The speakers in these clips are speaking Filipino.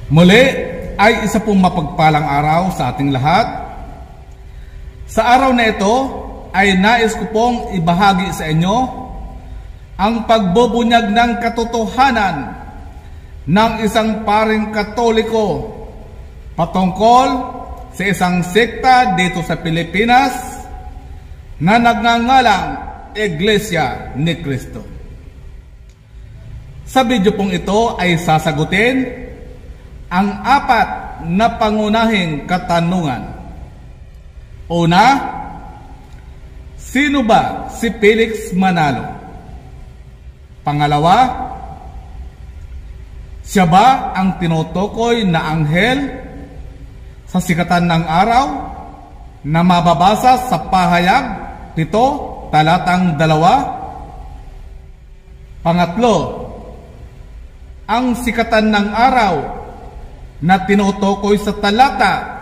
Muli ay isa pong mapagpalang araw sa ating lahat. Sa araw na ito ay nais ko pong ibahagi sa inyo ang pagbubunyag ng katotohanan ng isang paring Katoliko patungkol sa isang sekta dito sa Pilipinas na nagngangalang Iglesia ni Cristo. Sa video pong ito ay sasagutin ang apat na pangunahing katanungan. Una, sino ba si Felix Manalo? Pangalawa, siya ba ang tinutukoy na anghel sa sikatan ng araw na mababasa sa Pahayag 7, talatang 2? Pangatlo, ang sikatan ng araw na tinutukoy sa talata,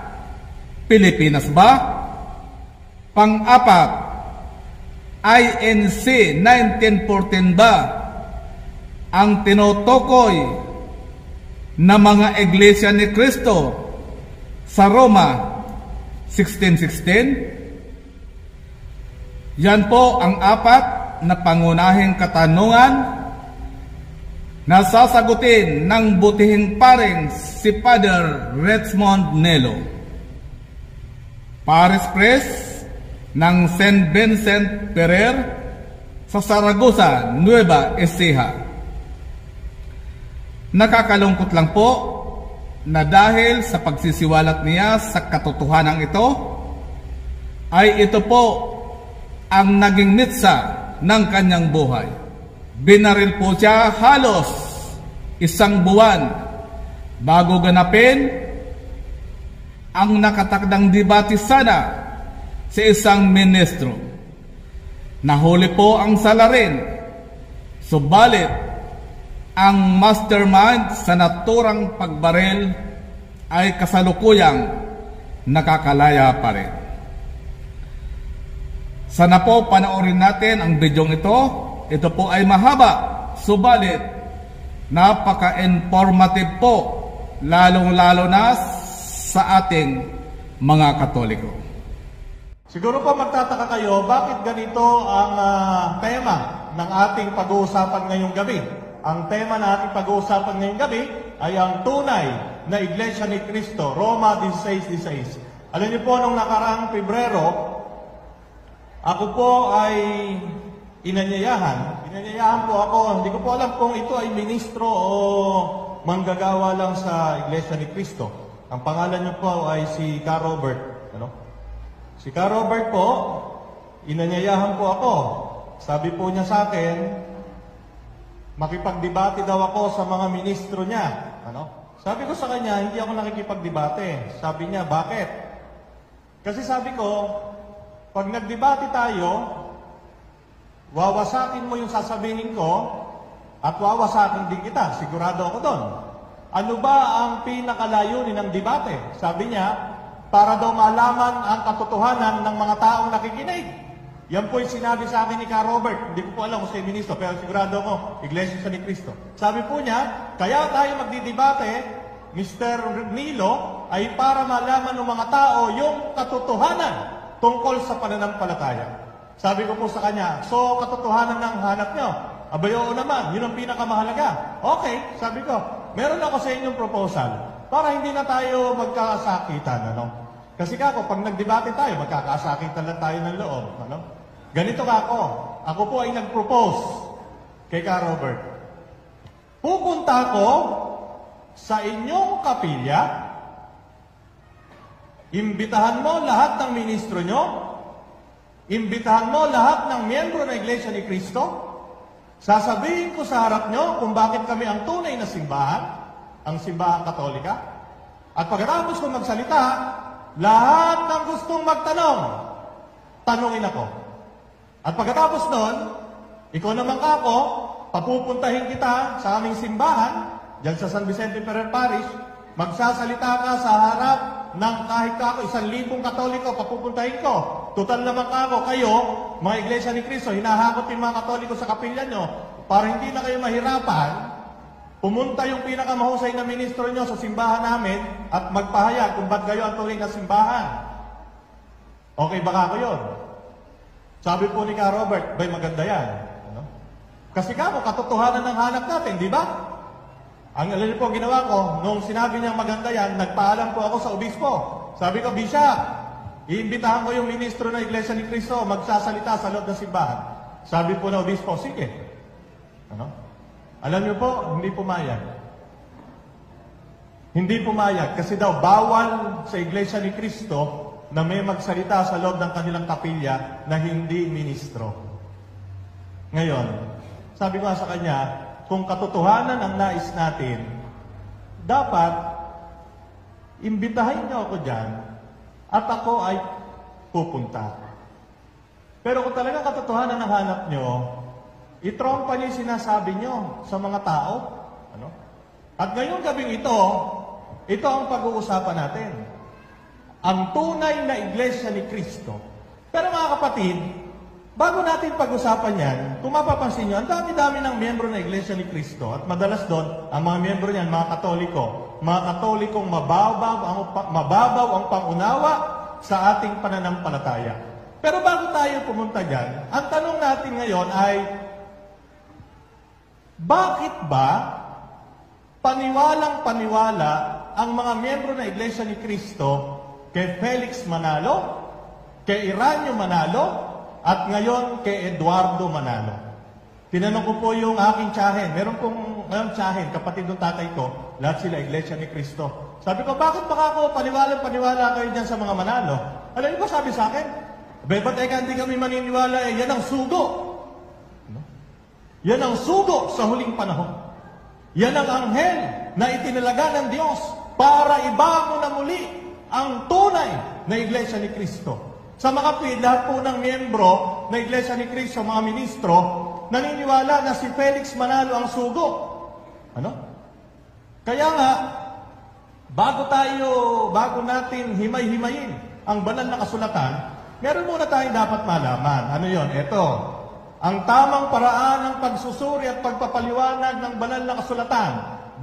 Pilipinas ba? Pang-apat, INC 1914 ba ang tinutukoy na mga iglesia ni Cristo sa Roma 16:16? Yan po ang apat na pangunahing katanungan na sasagutin ng butihing paring si Father Redmond Nelo, Paris Press ng St. Vincent Ferrer sa Saragossa, Nueva Ecija. Nakakalungkot lang po na dahil sa pagsisiwalat niya sa katotohanan ito, ay ito po ang naging mitsa ng kanyang buhay. Binaril po siya halos 1 buwan bago ganapin ang nakatakdang debate sana sa isang ministro. Nahuli po ang salarin, subalit ang mastermind sa naturang pagbaril ay kasalukuyang nakakalaya pa rin. Sana po panoorin natin ang bidyong ito. Ito po ay mahaba, subalit napaka-informative po, lalong-lalo na sa ating mga Katoliko. Siguro po magtataka kayo, bakit ganito ang tema ng ating pag-uusapan ngayong gabi? Ang tema na ating pag-uusapan ngayong gabi ay ang tunay na Iglesia ni Cristo, Roma 16:16. Alam niyo po, nung nakaraang Pebrero, ako po ay inanyayahan po ako. Hindi ko po alam kung ito ay ministro o manggagawa lang sa Iglesia ni Cristo. Ang pangalan niyo po ay si Ka Robert. Si Ka Robert po, inanyayahan po ako. Sabi po niya sa akin, makipagdebate daw ako sa mga ministro niya. Sabi ko sa kanya, hindi ako nakikipagdebate. Sabi niya, bakit? Kasi sabi ko, pag nagdebate tayo, wawasakin mo yung sasabihin ko at wawasakin din kita. Sigurado ako doon. Ano ba ang pinakalayunin ng debate? Sabi niya, para daw malaman ang katotohanan ng mga taong nakikinig. Yan po yung sinabi sa akin ni Ka Robert. Hindi ko po alam kung siya ministro, pero sigurado ako, Iglesia ni Cristo. Sabi po niya, kaya tayo magdidebate, Mr. Nilo, ay para malaman ng mga tao yung katotohanan tungkol sa pananampalataya. Sabi ko po sa kanya, so katotohanan ng hanap nyo? Abay, oo naman, yun ang pinakamahalaga. Okay, sabi ko, meron ako sa inyong proposal para hindi na tayo magkakasakitan. Kasi kako, pag nagdebate tayo, magkakasakitan lang tayo ng loob. Ganito kako, ako po ay nag-propose kay Ka Robert. Pupunta ako sa inyong kapilya, imbitahan mo lahat ng ministro nyo, imbitahan mo lahat ng miyembro ng Iglesia ni Cristo, sasabihin ko sa harap nyo kung bakit kami ang tunay na simbahan, ang simbahan Katolika. At pagkatapos ko magsalita, lahat ng gustong magtanong, tanungin ako. At pagkatapos nun, ikaw naman kako, papupuntahin kita sa aming simbahan, dyan sa San Vicente Ferrer Parish, magsasalita ka sa harap ng kahit ako, 1,000 Katoliko, papupuntahin ko. Total naman ako, kayo, mga Iglesia ni Cristo, hinahakot yung mga Katoliko sa kapilya nyo para hindi na kayo mahirapan. pumunta yung pinakamahusay na ministro nyo sa simbahan namin at magpahayag kung ba't kayo ang tuloy na simbahan. Okay ba ako yun? Sabi po ni Ka Robert, bay maganda yan. Ano? Kasi kamo, katotohanan ng hanap natin, di ba? Ang alin po ginawa ko, nung sinabi niyang maganda yan, nagpaalam po ako sa obispo. Sabi ko, Bishop, iimbitahan ko yung ministro ng Iglesia ni Cristo, magsasalita sa loob ng simbahan. Sabi po na obispo, sige. Ano? Alam niyo po, hindi pumayag. Hindi pumayag kasi daw bawal sa Iglesia ni Cristo na may magsalita sa loob ng kanilang kapilya na hindi ministro. Ngayon, sabi ko sa kanya, kung katotohanan ang nais natin, dapat imbitahin niyo ako dyan at ako ay pupunta. Pero kung talagang katotohanan ang hanap niyo, itrompa niyo yung sinasabi niyo sa mga tao. Ano? At ngayong gabing ito ang pag-uusapan natin. Ang tunay na Iglesia ni Cristo. Pero mga kapatid, bago natin pag-usapan yan, kung mapapansin nyo, ang dami-dami ng miyembro ng Iglesia ni Cristo. At madalas doon, ang mga miyembro niyan, mga Katoliko. Mga Katolikong mababaw ang pangunawa sa ating pananampalataya. Pero bago tayo pumunta dyan, ang tanong natin ngayon ay, bakit ba paniwalang-paniwala ang mga miyembro ng Iglesia ni Cristo kay Felix Manalo, kay Iranio Manalo, at ngayon kay Eduardo Manalo? Tinanong ko po yung aking tiyahin. Meron pong ngayong tiyahin, kapatid ng tatay ko, lahat sila Iglesia ni Cristo. Sabi ko, bakit baka ako paniwala kayo dyan sa mga Manalo? Alam niyo ba sabi sa akin? Ba't hindi kami maniniwala, yan ang sugo. Yan ang sugo sa huling panahon. Yan ang anghel na itinalaga ng Diyos para ibago na muli ang tunay na Iglesia ni Cristo. Sa mga kapatid, lahat po ng miyembro na Iglesia ni Cristo, mga ministro, naniniwala na si Felix Manalo ang sugo. Ano? Kaya nga, bago natin himay-himayin ang banal na kasulatan, meron muna tayong dapat malaman. Ano yon? Ito, ang tamang paraan ng pagsusuri at pagpapaliwanag ng banal na kasulatan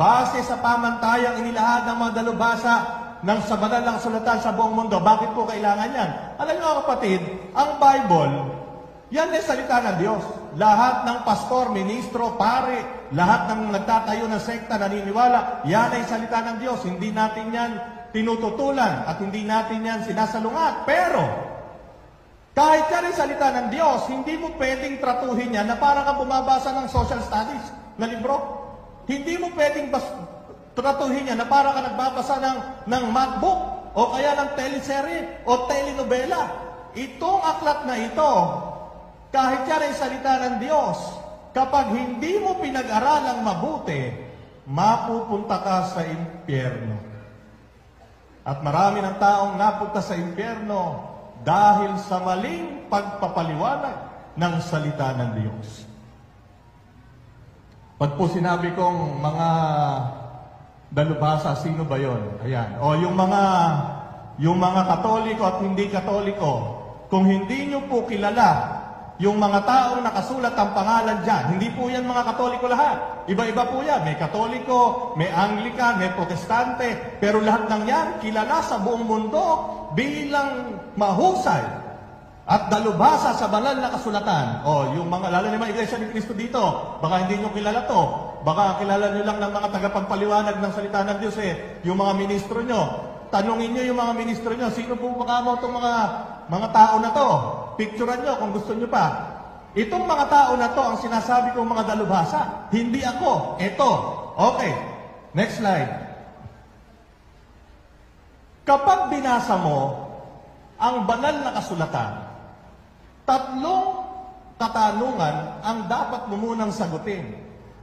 base sa pamantayang inilahad ng mga dalubhasa ng sa banal na kasulatan sa buong mundo. Bakit po kailangan yan? Alam niyo mga kapatid, ang Bible, yan ay salita ng Diyos. Lahat ng pastor, ministro, pare, lahat ng nagtatayo ng sekta naniniwala, yan ay salita ng Diyos. Hindi natin yan tinututulan at hindi natin yan sinasalungat. Pero, kahit yan ay salita ng Diyos, hindi mo pwedeng tratuhin yan na parang kang bumabasa ng social studies na libro. Hindi mo pwedeng tratuhin yan na parang kang nagbabasa ng mathbook o kaya ng teleserye o telenovela. Itong aklat na ito, kahit yan ay salita ng Diyos, kapag hindi mo pinag-aralang mabuti, mapupunta ka sa impyerno. At marami ng taong napunta sa impyerno dahil sa maling pagpapaliwanag ng salita ng Diyos. Pag po sinabi kong mga dalubhasa, sino ba yon? Ayan. O yung mga Katoliko at hindi Katoliko, kung hindi nyo po kilala yung mga taong nakasulat ang pangalan dyan, hindi po yan mga Katoliko lahat. Iba-iba po yan. May Katoliko, may Anglican, may Protestante, pero lahat ng yan kilala sa buong mundo bilang mahusay at dalubhasa sa banal na kasulatan. O, yung mga, lalo na mga Iglesia ni Cristo dito, baka hindi nyo kilala to. Baka kilala nyo lang ng mga tagapagpaliwanag ng salita ng Diyos yung mga ministro nyo. Tanungin nyo yung mga ministro nyo, sino po makamo itong mga tao na to? Picturean nyo kung gusto nyo pa. Itong mga tao na to ang sinasabi kong mga dalubhasa. Hindi ako. Ito. Okay. Next slide. Kapag binasa mo ang banal na kasulatan, 3 katanungan ang dapat mo munang sagutin.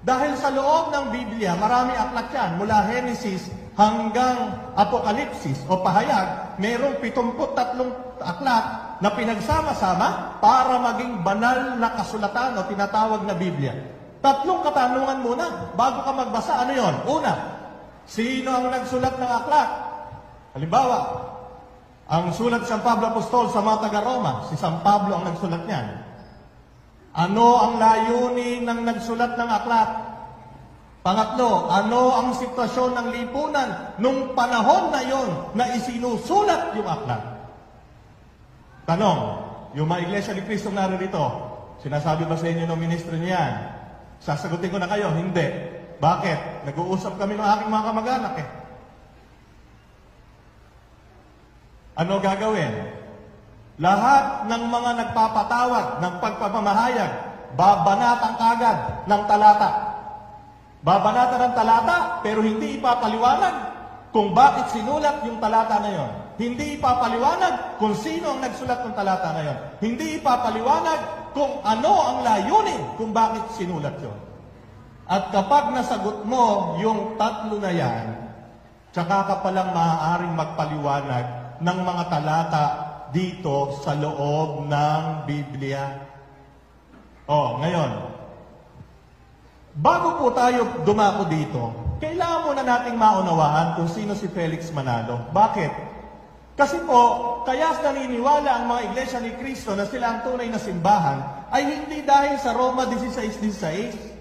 Dahil sa loob ng Biblia, marami aklat yan. Mula Genesis hanggang Apokalipsis o pahayag, mayroong 73 aklat na pinagsama-sama para maging banal na kasulatan o tinatawag na Biblia. 3 katanungan muna bago ka magbasa. Ano yon? Una, sino ang nagsulat ng aklat? Halimbawa, ang sulat San Pablo Apostol sa mga taga-Roma, si San Pablo ang nagsulat niyan. Ano ang layunin ng nagsulat ng aklat? Pangatlo, ano ang sitwasyon ng lipunan nung panahon na yon na isinusulat yung aklat? Tanong, yung mga Iglesia ni Cristo narito, sinasabi ba sa inyo ng ministro niyan? Sasagutin ko na kayo, hindi. Bakit? Nag-uusap kami ng aking mga kamag-anak eh. Ano gagawin? Lahat ng mga nagpapatawag ng pagpapamahayag, babanatan kagad ng talata. Babanatan ng talata, pero hindi ipapaliwanag kung bakit sinulat yung talata na yon. Hindi ipapaliwanag kung sino ang nagsulat ng talata na yon. Hindi ipapaliwanag kung ano ang layunin kung bakit sinulat yon. At kapag nasagot mo yung tatlo na yan, tsaka ka palang maaaring magpaliwanag ng mga talata dito sa loob ng Biblia. Ngayon, bago po tayo dumako dito, kailangan muna nating maunawaan kung sino si Felix Manalo. Bakit? Kasi po, kaya naniniwala ang mga Iglesia ni Cristo na sila ang tunay na simbahan ay hindi dahil sa Roma 16:16.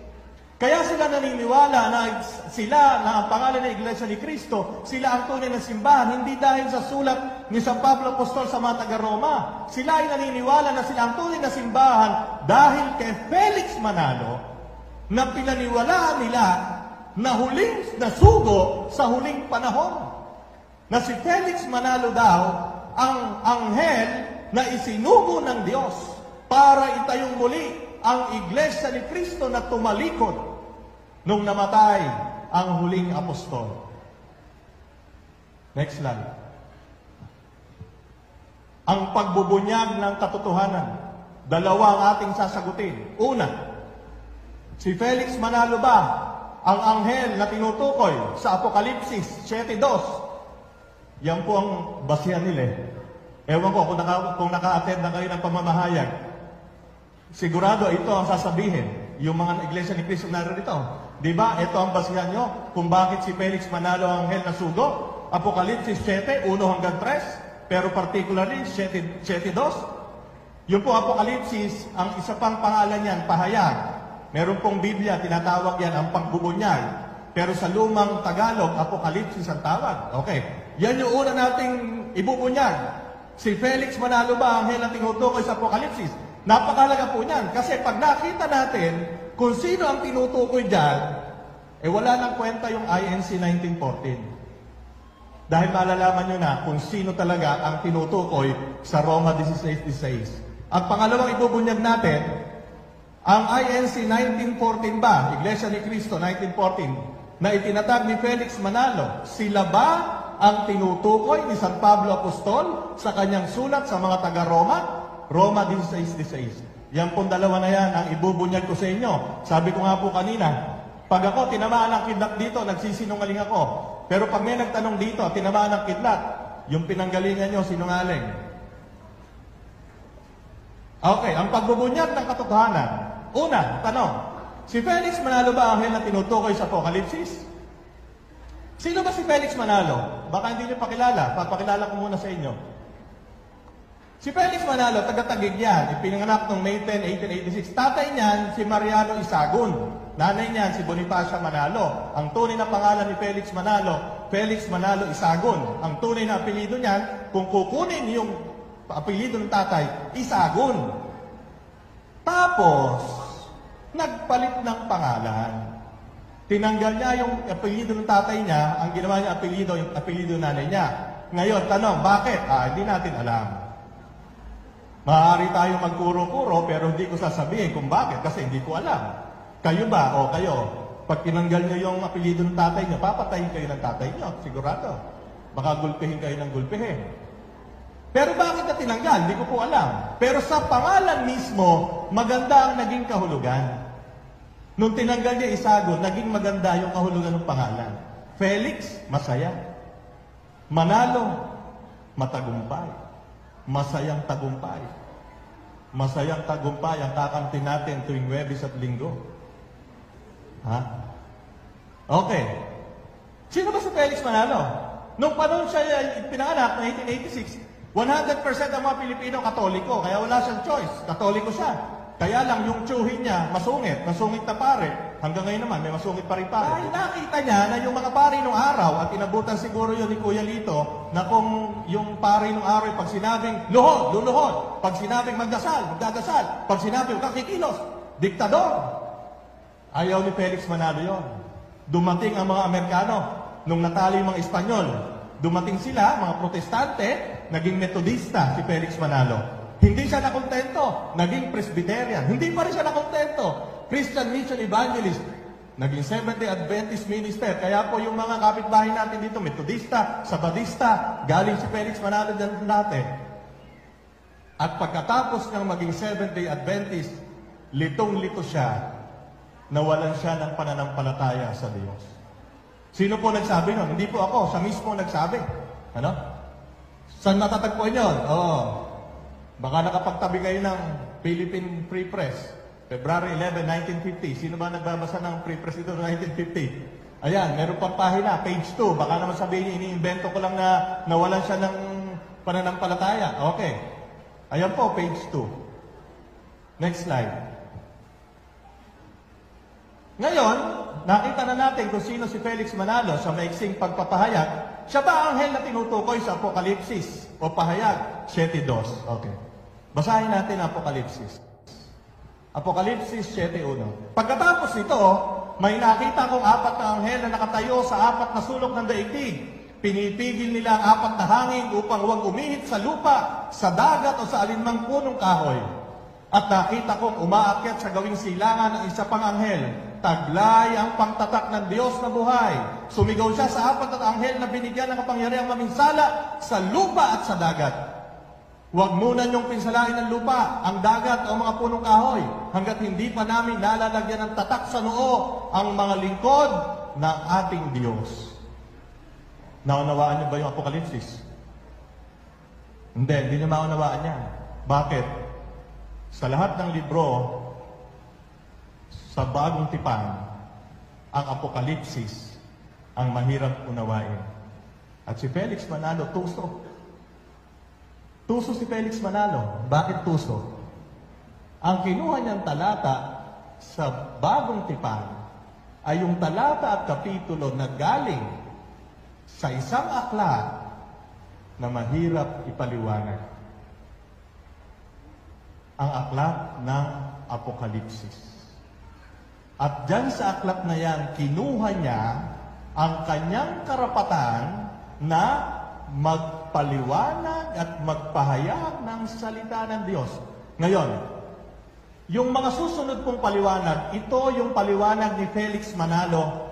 Kaya sila naniniwala na sila na ang pangalan ng Iglesia ni Cristo, sila ang tunay na simbahan, hindi dahil sa sulat ni San Pablo Apostol sa mga taga-Roma. Sila ay naniniwala na sila ang tunay na simbahan dahil kay Felix Manalo, na pinaniwalaan nila na huling nasugo sa huling panahon. Na si Felix Manalo daw ang anghel na isinugo ng Diyos para itayong muli ang Iglesia ni Cristo na tumalikod nung namatay ang huling apostol. Next slide. Ang pagbubunyag ng katotohanan. Dalawa ang ating sasagutin. Una, si Felix Manalo ba ang anghel na tinutukoy sa Apokalipsis 7:2? Yan po ang basihan nila. Ewan ko kung naka-attend na kayo ng pamamahayag. Sigurado ito ang sasabihin. Yung mga Iglesia ni Cristo narito. Diba? Ito ang basihan nyo kung bakit si Felix Manalo ang anghel na sugo. Apokalipsis 7:1-3. Pero particularly 7:2. Yung po Apokalipsis, ang isa pang pangalan niyan, pahayag. Meron pong Biblia, tinatawag yan ang pagbubunyag. Pero sa lumang Tagalog, Apokalipsis ang tawag. Okay. Yan yung una nating ibubunyag. Si Felix Manalo ba ang anghel na tinutukoy sa Apokalipsis? Napakahalaga po niyan. Kasi pag nakita natin kung sino ang tinutukoy dyan, wala nang kwenta yung INC 1914. Dahil malalaman nyo na kung sino talaga ang tinutukoy sa Roma 16:16. Ang pangalawang ibubunyag natin, ang INC 1914 ba, Iglesia ni Cristo 1914, na itinatag ni Felix Manalo, sila ba ang tinutukoy ni San Pablo Apostol sa kanyang sulat sa mga taga-Roma? Roma 16:16. Yan pong dalawa na yan ang ibubunyag ko sa inyo. Sabi ko nga po kanina, pag ako tinamaan ng kidlat dito, nagsisinungaling ako. Pero pag may nagtanong dito, tinamaan ng kidlat, yung pinanggalingan nyo, sinungaling. Okay, ang pagbubunyag ng katotohanan. Una, tanong, si Felix Manalo ba ang anghel na tinutukoy sa Apokalipsis? Sino ba si Felix Manalo? Baka hindi niyo pakilala. Papakilala ko muna sa inyo. Si Felix Manalo, taga-Taguig yan. Ipinanganak noong May 10, 1886. Tatay niyan, si Mariano Isagun. Nanay niyan, si Bonifacia Manalo. Ang tunay na pangalan ni Felix Manalo, Felix Manalo Isagun. Ang tunay na apelido niyan, kung kukunin yung apelido ng tatay, Isagun. Tapos, nagpalit ng pangalan. Tinanggal niya yung apelido ng tatay niya, ang ginawa niya apelido, yung apelido ng nanay niya. Ngayon, tanong, bakit? Hindi natin alam. Maaari tayong magkuro-kuro, pero hindi ko sasabihin kung bakit, kasi hindi ko alam. Kayo ba, o kayo, pag tinanggal niyo yung apelido ng tatay niyo, papatayin kayo ng tatay niyo, sigurado. Baka gulpihin kayo ng gulpihin. Pero bakit na tinanggal? Hindi ko po alam. Pero sa pangalan mismo, maganda ang naging kahulugan. Nung tinanggal niya Isagun, naging maganda yung kahulugan ng pangalan. Felix, masaya. Manalo, matagumpay. Masayang tagumpay. Masayang tagumpay ang kakamtin natin tuwing Huwebes at Linggo. Okay. Sino ba si Felix Manalo? Nung panahon siya pinanganak, 1986, 100% ang mga Pilipino Katoliko, kaya wala siyang choice. Katoliko siya. Kaya lang yung tsuhin niya, masungit na pare. Hanggang ngayon naman, may masungit pa rin pare. Dahil nakita niya na yung mga pare nung araw, at inabutan siguro yun ni Kuya Lito, na kung yung pare nung araw, pag sinabing luhod, luluhod. Pag sinabing magdasal, magdadasal. Pag sinabing kakikilos, diktador. Ayaw ni Felix Manalo yon. Dumating ang mga Amerikano, nung natalo yung mga Espanyol. Dumating sila, mga protestante, naging metodista si Felix Manalo. Hindi siya nakontento, naging Presbyterian. Hindi pa rin siya nakontento, Christian Mission Evangelist. Naging Seventh-day Adventist Minister. Kaya po yung mga kapitbahay natin dito, Metodista, Sabadista, galing si Felix Manalo dyan dati. At pagkatapos ng maging Seventh-day Adventist, litong-lito siya, nawalan siya ng pananampalataya sa Diyos. Sino po nagsabi nun? Hindi po ako, siya mismo nagsabi. Ano? Saan matatagpuan yun? Baka nakapagtabi kayo ng Philippine Free Press. February 11, 1950. Sino ba nagbabasa ng Free Press ito 1950? Ayan, meron pang pahina, page 2. Baka naman sabihin niyo, iniimbento ko lang na nawalan siya ng pananampalataya. Okay. Ayan po, page 2. Next slide. Ngayon, nakita na natin kung sino si Felix Manalo sa maiksing pagpapahayag. Siya ba ang anghel na tinutukoy sa Apokalipsis o pahayag? 7:2. Okay. Basahin natin ang Apokalipsis. Apokalipsis 7:1. Pagkatapos nito, may nakita kong 4 na anghel na nakatayo sa 4 na sulok ng daigdig. Pinipigil nila ang 4 na hangin upang huwag umihit sa lupa, sa dagat o sa alinmang punong kahoy. At nakita kong umaakyat sa gawing silangan ang isa pang anghel. Taglay ang pangtatak ng Diyos na buhay. Sumigaw siya sa 4 na anghel na binigyan ng kapangyarihang maminsala sa lupa at sa dagat. Huwag muna niyong pinsalain ng lupa, ang dagat o mga punong kahoy, hanggat hindi pa namin nalalagyan ng tatak sa noo ang mga lingkod ng ating Diyos. Naunawaan niyo ba yung Apokalipsis? Hindi niyo maunawaan yan. Bakit? Sa lahat ng libro, sa bagong tipan, ang Apokalipsis ang mahirap unawain. At si Felix Manalo, tuso. Tuso si Felix Manalo. Bakit tuso? Ang kinuha niyang talata sa bagong tipan ay yung talata at kapitulo na galing sa isang aklat na mahirap ipaliwanag. Ang aklat ng Apokalipsis. At dyan sa aklat na yan, kinuha niya ang kanyang karapatan na magpaliwanag at magpahayag ng salita ng Diyos. Ngayon, yung mga susunod pong paliwanag, ito yung paliwanag ni Felix Manalo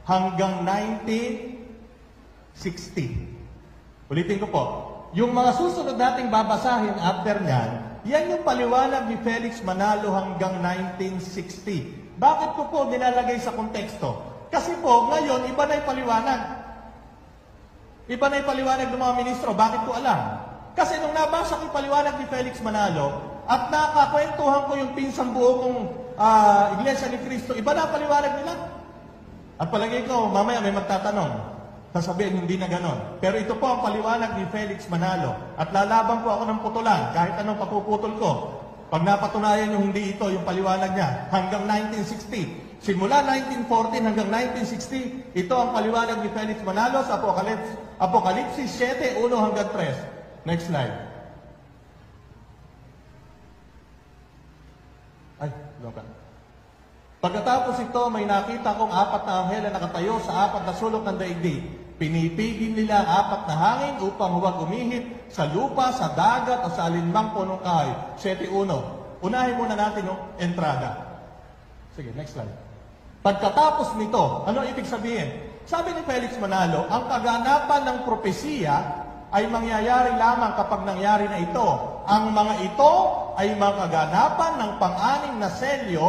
hanggang 1960. Ulitin ko po, yung mga susunod nating babasahin after niyan, yan yung paliwanag ni Felix Manalo hanggang 1960. Bakit ko po nilalagay sa konteksto? Kasi po, ngayon, iba na yung paliwanag. Iba na yung paliwanag ng mga ministro. Bakit ko alam? Kasi nung nabasa ko yung paliwanag ni Felix Manalo at nakakwentuhan ko yung pinsang buo kong Iglesia ni Cristo, iba na paliwanag nila. At palagay ko, mamaya may magtatanong. Sasabihin, hindi na ganon. Pero ito po ang paliwanag ni Felix Manalo. At lalaban po ako ng putulan, kahit anong papuputol ko. Pag napatunayan yung hindi ito, yung paliwanag niya, hanggang 1960. Simula 1914 hanggang 1960, ito ang paliwanag ni Felix Manalo sa Apokalipsis 7:1 hanggang 3. Next slide. Ay, loka. Pagkatapos ito, may nakita kong 4 na anghel na nakatayo sa 4 na sulok ng daigdig. Pinipigil nila ang 4 na hangin upang huwag umihit sa lupa, sa dagat o sa alinmang punong kahoy. 7:1. Unahin muna natin yung entrada. Sige, next slide. Pagkatapos nito, ano ibig sabihin? Sabi ni Felix Manalo, ang kaganapan ng propesiya ay mangyayari lamang kapag nangyari na ito. Ang mga ito ay mga kaganapan ng pang-anim na selyo,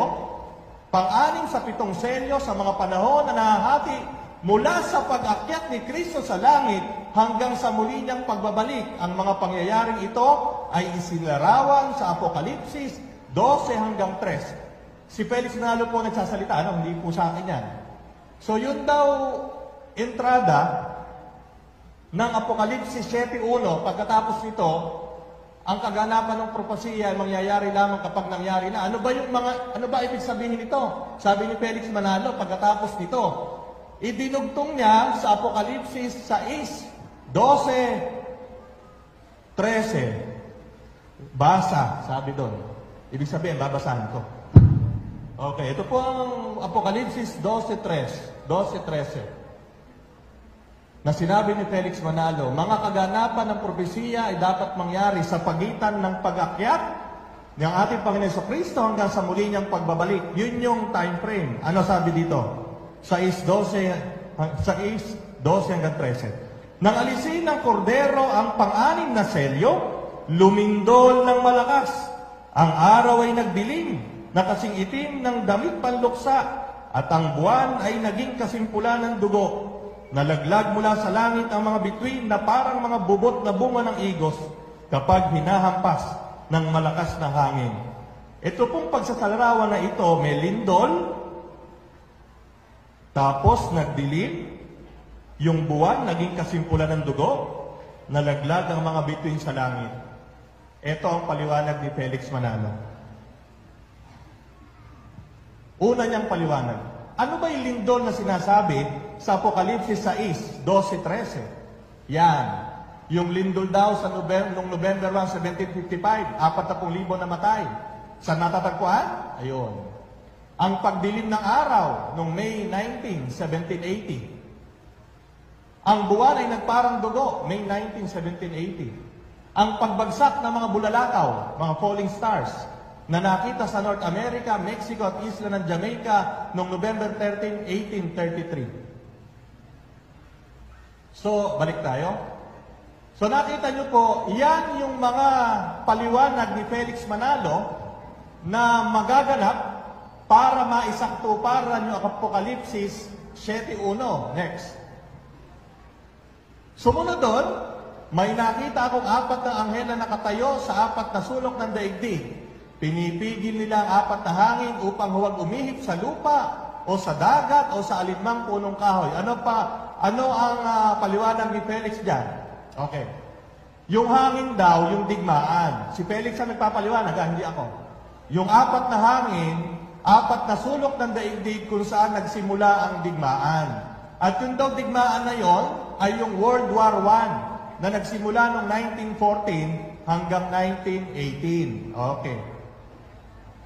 pang-anim sa 7 selyo sa mga panahon na nahahati mula sa pag-akyat ni Kristo sa langit hanggang sa muli niyang pagbabalik. Ang mga pangyayaring ito ay isinarawan sa Apokalipsis 12 hanggang 3. Si Felix Manalo po nagsasalita, hindi po sa akin yan. So yun daw, entrada ng Apokalipsis 7:1, pagkatapos nito, ang kaganapan ng propesiya ay mangyayari lamang kapag nangyari na. Ano ba ibig sabihin nito? Sabi ni Felix Manalo pagkatapos nito, idinugtong niya sa Apokalipsis 6, 12, 13. Basa, sabi doon. Ibig sabihin, babasahin ko. Okay, ito po ang Apokalipsis 12, 13. Na sinabi ni Felix Manalo, mga kaganapan ng propesiya ay dapat mangyari sa pagitan ng pag-akyat ng ating Panginoon Jesucristo hanggang sa muli niyang pagbabalik. Yun yung time frame. Ano sabi dito? 6:12 hanggang 13. Nang alisin ng kordero ang pang-anim na selyo, lumindol ng malakas. Ang araw ay nagdilim, na kasing itim ng damit panluksa, at ang buwan ay naging kasimpulan ng dugo. Nalaglag mula sa langit ang mga bituin na parang mga bubot na bunga ng igos kapag hinahampas ng malakas na hangin. Ito pong pagsasalarawan na ito, may lindol, tapos nagdilim, yung buwan naging kasimpulan ng dugo, nalaglag ang mga bituin sa langit. Ito ang paliwanag ni Felix Manalo. Una niyang paliwanag. Ano ba yung lindol na sinasabi sa Apokalipsis 6, 12, 13? Yan. Yung lindol daw sa noong November 1, 1755, 40,000 namatay. Saan natatagpuan? Ayun. Ang pagdilim ng araw noong May 19, 1780. Ang buwan ay nagparang dugo, May 19, 1780. Ang pagbagsak ng mga bulalakaw, mga falling stars, na nakita sa North America, Mexico at isla ng Jamaica noong November 13, 1833. So, balik tayo. So, nakita nyo po, yan yung mga paliwanag ni Felix Manalo na magaganap para maisaktuparan yung Apokalipsis 7:1. Next. Sumunod doon, may nakita akong 4 na anghel na nakatayo sa 4 na sulok ng daigdig. Pinipigil nila ang 4 na hangin upang huwag umihip sa lupa o sa dagat o sa alinmang punong kahoy. Ano ang paliwanag ni Felix dyan? Okay. Yung hangin daw, yung digmaan. Si Felix ang nagpapaliwanag, hindi ako. Yung 4 na hangin, 4 na sulok ng daigdig kung saan nagsimula ang digmaan. At yung daw digmaan na yon ay yung World War I na nagsimula noong 1914 hanggang 1918. Okay.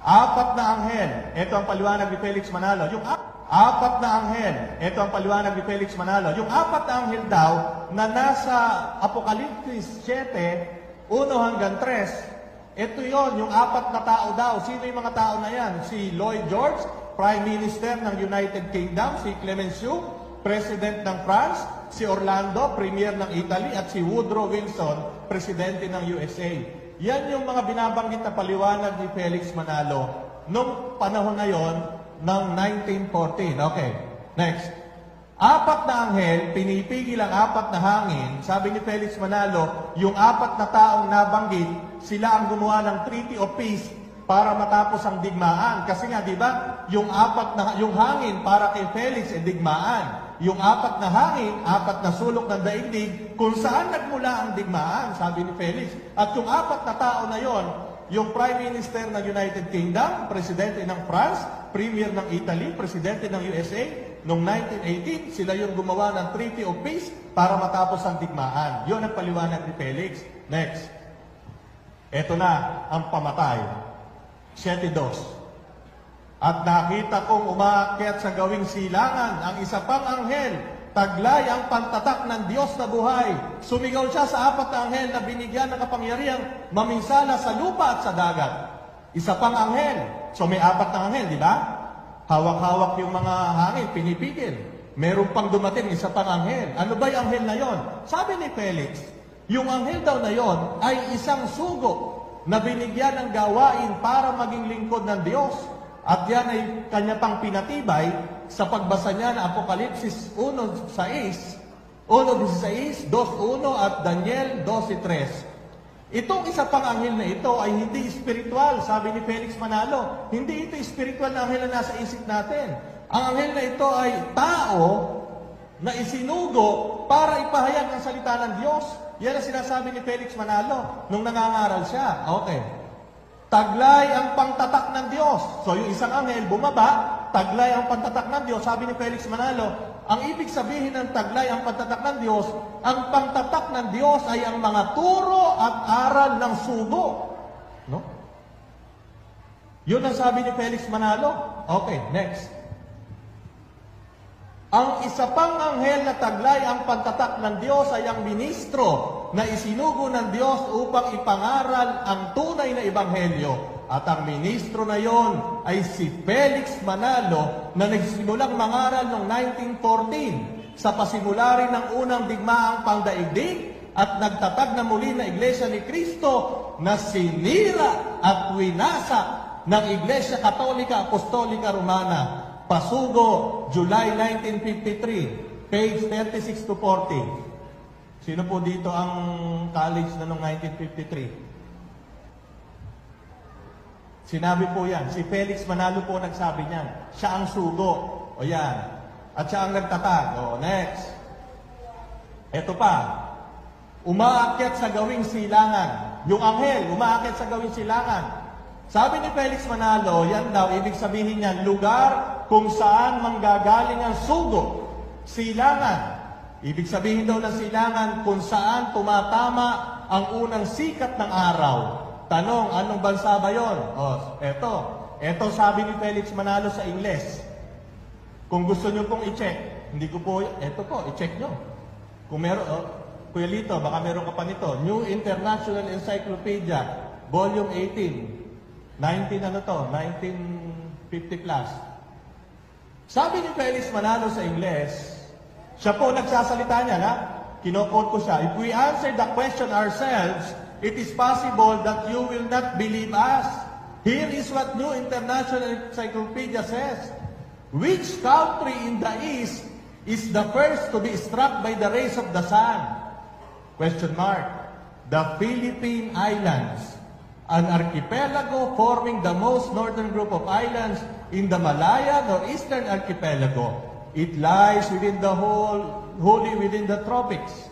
4 na anghel. Ito ang paliwanag ni Felix Manalo. Yung 4 na anghel. Ito ang paliwanag ni Felix Manalo. Yung 4 na anghel daw na nasa Apokalipsis 7, 1 hanggang 3, ito yon, yung 4 na tao daw. Sino yung mga tao na yan? Si Lloyd George, Prime Minister ng United Kingdom. Si Clemenceau, President ng France. Si Orlando, Premier ng Italy. At si Woodrow Wilson, Presidente ng USA. Yan yung mga binabanggit na paliwanag ni Felix Manalo nung panahon na yon ng 1914. Okay, next. 4 na anghel, pinipigil ang 4 na hangin. Sabi ni Felix Manalo, yung 4 na taong nabanggit, sila ang gumawa ng Treaty of Peace para matapos ang digmaan. Kasi nga, di ba, yung hangin para kay Felix ay digmaan. Yung 4 na hangin, 4 na sulok ng daigdig, kung saan nagmula ang digmaan, sabi ni Felix. At yung 4 na tao na yon, yung Prime Minister ng United Kingdom, Presidente ng France, Premier ng Italy, Presidente ng USA, noong 1918, sila yung gumawa ng Treaty of Peace para matapos ang digmaan. Yun ang paliwanag ni Felix. Next. Ito na ang pamatay. 7:2. At nakita kong umaakyat sa gawing silangan ang isa pang anghel, taglay ang pantatak ng Diyos na buhay. Sumigaw siya sa 4 na anghel na binigyan ng kapangyarihang maminsala sa lupa at sa dagat. Isa pang anghel. So may 4 na anghel, di ba? Hawak-hawak yung mga hangin, pinipigil. Meron pang dumating, isa pang anghel. Ano ba yung anghel na yon? Sabi ni Felix, yung anghel daw na yon ay isang sugo na binigyan ng gawain para maging lingkod ng Diyos. At yan ay kanya pang pinatibay sa pagbasa niya ng Apokalipsis 1:6, 1:16, 2:1 at Daniel 12:3. Itong isa pang anghel na ito ay hindi spiritual, sabi ni Felix Manalo. Hindi ito spiritual na anghel na nasa isip natin. Ang anghel na ito ay tao na isinugo para ipahayag ang salita ng Diyos. Yan ang sinasabi ni Felix Manalo nung nangangaral siya. Okay. Taglay ang pangtatak ng Diyos. So yung isang anghel bumaba, taglay ang pangtatak ng Diyos. Sabi ni Felix Manalo, ang ibig sabihin ng taglay ang pangtatak ng Diyos, ang pangtatak ng Diyos ay ang mga turo at aral ng sugo. No? Yun ang sabi ni Felix Manalo. Okay, next. Ang isa pang anghel na taglay ang pangtatak ng Diyos ay ang ministro na isinugo ng Diyos upang ipangaral ang tunay na ebanghelyo. At ang ministro na yon ay si Felix Manalo na nagsimulang mangaral noong 1914 sa pasimula rin ng unang digmaang pangdaigdig at nagtatag na muli na Iglesia ni Cristo na sinira at winasa ng Iglesia Katolika Apostolika Romana. Pasugo, July 1953, page 36 to 40. Sino po dito ang college na noong 1953? Sinabi po yan. Si Felix Manalo po nagsabi niyan. Siya ang sugo. O yan. At siya ang nagtatag. O, next. Ito pa. Umaakyat sa gawing silangan. Yung anghel, umaakyat sa gawing silangan. Sabi ni Felix Manalo, yan daw, ibig sabihin niyan, lugar kung saan manggagaling ang sugo. Silangan. Ibig sabihin daw ng silangan kung saan tumatama ang unang sikat ng araw. Tanong, anong bansa ba yun? O, eto. Eto sabi ni Felix Manalo sa Ingles. Kung gusto nyo pong i-check, hindi ko po, eto po, i-check nyo. Kung meron, Kuya Lito, baka meron ka pa nito. New International Encyclopedia, Volume 18. 1950 plus. Sabi ni Felix Manalo sa Ingles, siya po nagsasalita niya, na kinokot ko siya. If we answer the question ourselves, it is possible that you will not believe us. Here is what New International Encyclopedia says. Which country in the East is the first to be struck by the rays of the sun? Question mark. The Philippine Islands, an archipelago forming the most northern group of islands in the Malaya Northeastern Archipelago. It lies within the wholly within the tropics.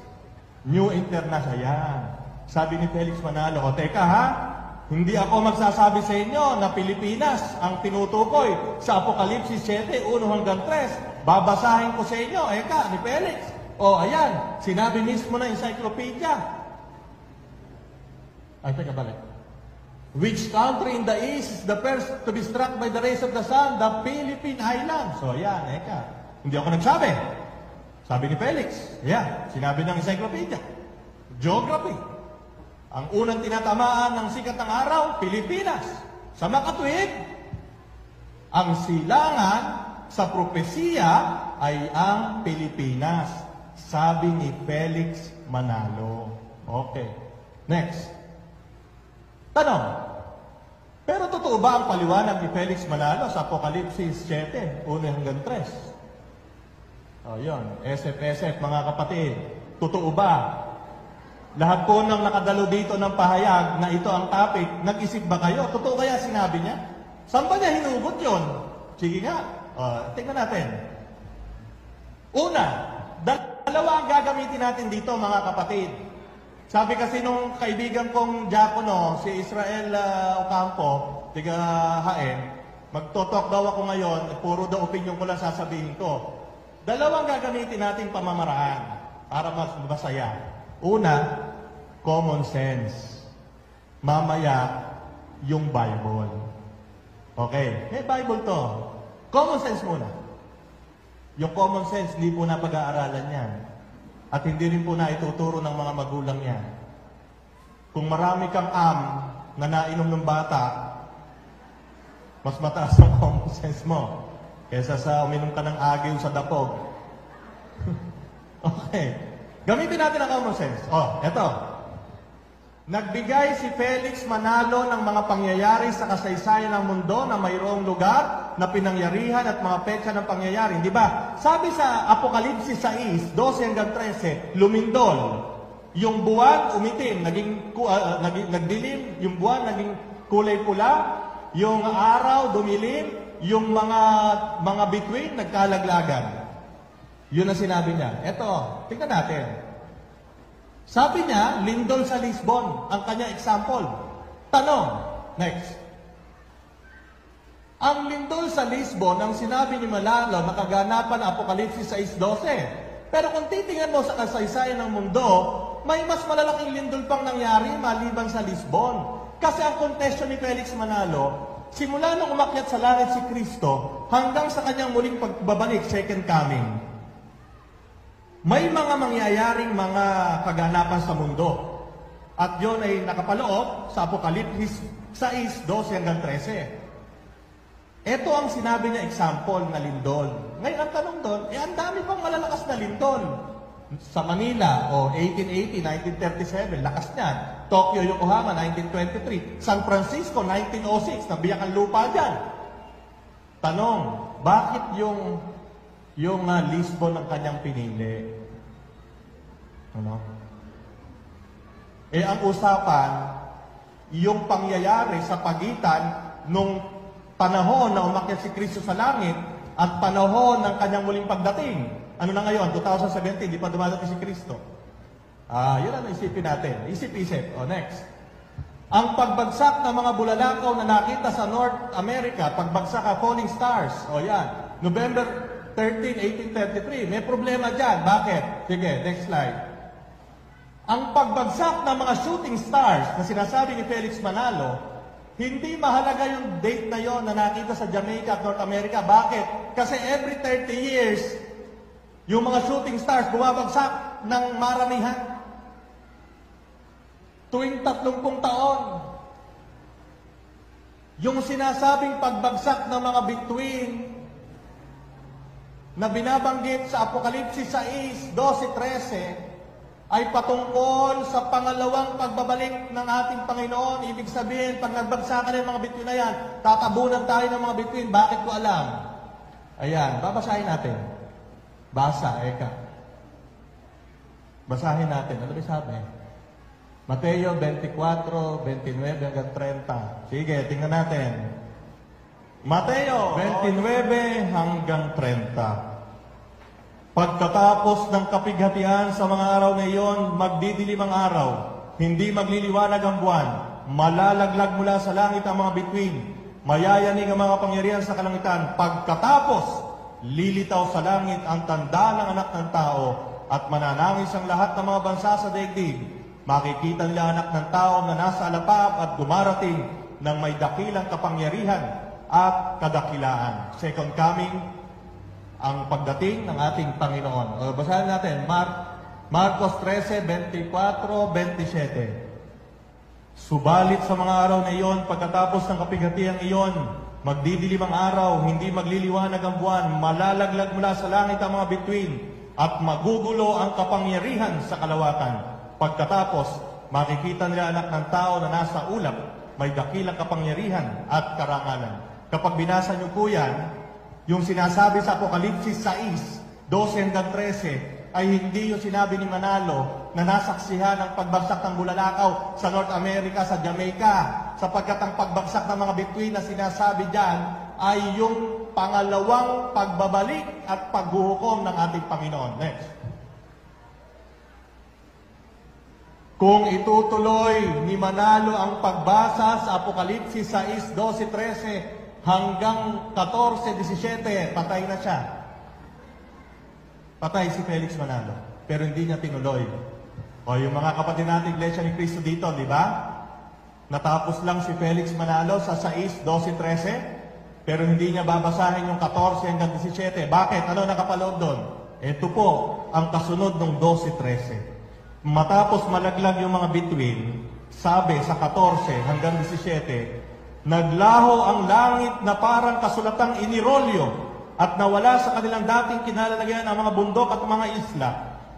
New International. Yan. Sabi ni Felix Manalo, o teka ha, hindi ako magsasabi sa inyo na Pilipinas ang tinutukoy sa Apokalipsis 7, 1 hanggang 3. Babasahin ko sa inyo, eka, ni Felix. O ayan, sinabi mismo na encyclopedia. Ay, teka, balik. Which country in the East is the first to be struck by the rays of the sun? The Philippine Islands. So, yan, eka. Hindi ako nagsabi. Sabi ni Felix. Yan, sinabi ng encyclopedia. Geography. Ang unang tinatamaan ng sikat ng araw, Pilipinas. Sa makatuwid, ang silangan sa propesiya ay ang Pilipinas. Sabi ni Felix Manalo. Okay. Next. Tanong, pero totoo ba ang paliwanag ni Felix Manalo sa Apokalipsis 7, 1 hanggang 3? O yun, SF, mga kapatid, totoo ba? Lahat po nang nakadalo dito ng pahayag na ito ang topic, nag-isip ba kayo? Totoo kaya sinabi niya? Saan ba niya hinugot yun? Sige nga, tingnan natin. Una, dalawa ang gagamitin natin dito, mga kapatid. Sabi kasi nung kaibigan kong diakono, si Israel Ocampo, tiga Haen, magtotalk daw ako ngayon, puro daw opinion ko lang sasabihin ko. Dalawang gagamitin nating pamamaraan para mas masaya. Una, common sense. Mamaya, yung Bible. Okay, may Bible to. Common sense muna. Yung common sense, hindi po na pag-aaralan yan. At hindi rin po na ituturo ng mga magulang yan. Kung marami kang na nainom ng bata, mas mataas ang common sense mo kaysa sa uminom ka ng agiw sa dapog. Okay. Gamitin natin ang common sense. Eto. Nagbigay si Felix Manalo ng mga pangyayari sa kasaysayan ng mundo na mayroong lugar na pinangyarihan at mga petsa ng pangyayari. Di ba? Sabi sa Apokalipsis 6, 12 hanggang 13, lumindol. Yung buwan umitim, nagdilim. Yung buwan naging kulay pula. Yung araw dumilim. Yung mga bituin nagkalaglagan. Yun ang sinabi niya. Eto, tingnan natin. Sabi niya, lindol sa Lisbon, ang kanya example. Tanong, next. Ang lindol sa Lisbon, ang sinabi ni Manalo, nakaganapan ng Apokalipsis 6:12. Pero kung titingnan mo sa kasaysayan ng mundo, may mas malalaking lindol pang nangyari maliban sa Lisbon. Kasi ang kontesyon ni Felix Manalo, simula nung umakyat sa langit si Kristo, hanggang sa kanyang muling pagbabalik, second coming, may mga mangyayaring mga kaganapan sa mundo. At yun ay nakapaloob sa Apokalipsis 6:12 hanggang 13. Ito ang sinabi niya example na lindol. Ngayon ang tanong doon, ang dami pang malalakas na lindol. Sa Manila, 1880, 1937, lakas niyan. Tokyo, Yokohama, 1923. San Francisco, 1906, nabiyak ang lupa dyan. Tanong, bakit yung Lisbon ang kanyang pinili? Ano? Ang usapan, yung pangyayari sa pagitan nung panahon na umakyat si Kristo sa langit at panahon ng kanyang muling pagdating. Ano na ngayon? 2017, di pa dumadating si Kristo. Yun ang isipin natin. Isip-isip. Next. Ang pagbagsak ng mga bulalakaw na nakita sa North America, pagbagsak ng falling stars. Yan. November 13, 1833. May problema dyan. Bakit? Sige, next slide. Ang pagbagsak ng mga shooting stars na sinasabi ni Felix Manalo, hindi mahalaga yung date na yon na nakita sa Jamaica at North America. Bakit? Kasi every 30 years, yung mga shooting stars bumabagsak ng maramihan. Tuwing 30 taon. Yung sinasabing pagbagsak ng mga bituin na binabanggit sa Apokalipsis 6:12-13 ay patungkol sa pangalawang pagbabalik ng ating Panginoon. Ibig sabihin, pag nagbagsakan ng mga bituin na yan, tatabunan tayo ng mga bituin. Bakit ko alam? Ayan, babasahin natin. Basa, eka. Basahin natin. Ano ba sabi? Mateo 24, 29 hanggang 30. Sige, tingnan natin. Mateo 29 hanggang 30. Pagkatapos ng kapighatian sa mga araw na iyon, magdidilim ang araw, hindi magliliwanag ang buwan, malalaglag mula sa langit ang mga bituin, mayayanig ang mga pangyarihan sa kalangitan. Pagkatapos, lilitaw sa langit ang tanda ng anak ng tao at mananangis ang lahat ng mga bansa sa daigdig. Makikita nila anak ng tao na nasa alapap at dumarating ng may dakilang kapangyarihan at kadakilaan. Second coming, ang pagdating ng ating Panginoon. Basahin natin, Marcos 13, 24, 27. Subalit sa mga araw na iyon, pagkatapos ng kapighatiang iyon, magdidilim ang araw, hindi magliliwanag ang buwan, malalaglag mula sa langit ang mga bituin, at magugulo ang kapangyarihan sa kalawakan. Pagkatapos, makikita nila anak ng tao na nasa ulap, may dakilang kapangyarihan at karangalan. Kapag binasa niyo po yan, yung sinasabi sa Apokalipsis 6:12 hanggang 13 ay hindi yung sinabi ni Manalo na nasaksihan ng pagbagsak ng bulalakaw sa North America, sa Jamaica, sapagkat ang pagbagsak ng mga bituin na sinasabi dyan ay yung pangalawang pagbabalik at paghuhukom ng ating Panginoon. Next. Kung itutuloy ni Manalo ang pagbasa sa Apokalipsis 6:12-13 hanggang 14-17, patay na siya. Patay si Felix Manalo. Pero hindi niya tinuloy. Yung mga kapatid natin, Iglesia ni Cristo dito, di ba? Natapos lang si Felix Manalo sa 6:12-13, pero hindi niya babasahin yung 14 hanggang 17. Bakit? Ano nakapaloob doon? Ito po ang kasunod ng 12-13. Matapos malaglag yung mga bituin, sabi sa 14 hanggang 17, naglaho ang langit na parang kasulatang inirolyo at nawala sa kanilang dating kinalalagyan ang mga bundok at mga isla.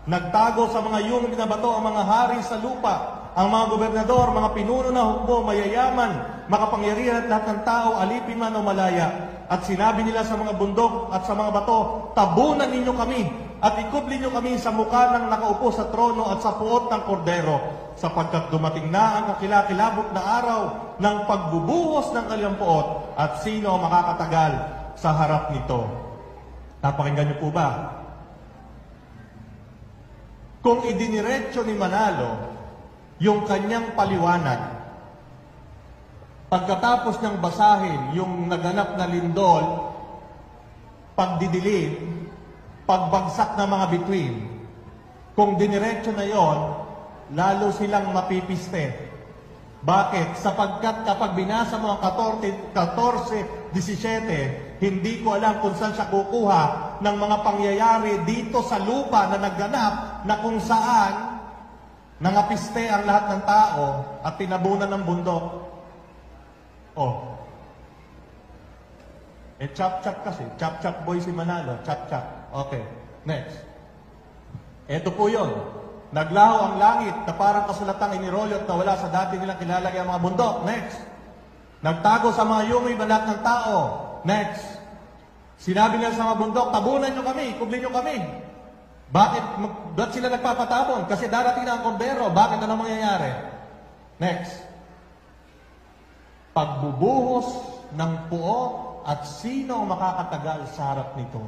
Nagtago sa mga yungib na bato ang mga hari sa lupa, ang mga gobernador, mga pinuno na hukbo, mayayaman, makapangyarihan at lahat ng tao, alipin man o malaya. At sinabi nila sa mga bundok at sa mga bato, tabunan ninyo kami at ikubli nyo kami sa mukha ng nakaupo sa trono at sa puot ng kordero, sapagkat dumating na ang kakilakilabot na araw ng pagbubuhos ng kanilang puot at sino ang makakatagal sa harap nito. Napakinggan niyo po ba? kung idiniretso ni Manalo yung kanyang paliwanag, pagkatapos ng basahin yung naganap na lindol, pagdidilim, pagbagsak ng mga bituin, kung diniretso na yon, lalo silang mapipiste. Bakit? Sapagkat kapag binasa mo ang 14:17, hindi ko alam kung saan siya kukuha ng mga pangyayari dito sa lupa na nagganap na kung saan nangapiste ang lahat ng tao at tinabunan ng bundok. Oh. Chap-chap kasi. Chap-chap boy si Manalo. Chap-chap. Okay. Next. Ito po yun. Naglaho ang langit na parang kasulatang inirolyo at nawala sa dati nilang kilalagay ang mga bundok. Next. Nagtago sa mga yungay balat ng tao. Next. Sinabi nila sa mga bundok, tabunan nyo kami, kublin nyo kami. Ba't sila nagpapatabon? Kasi darating na ang kordero. Bakit? Ano mangyayari? Next. Pagbubuhos ng puot at sino ang makakatagal sa harap nito?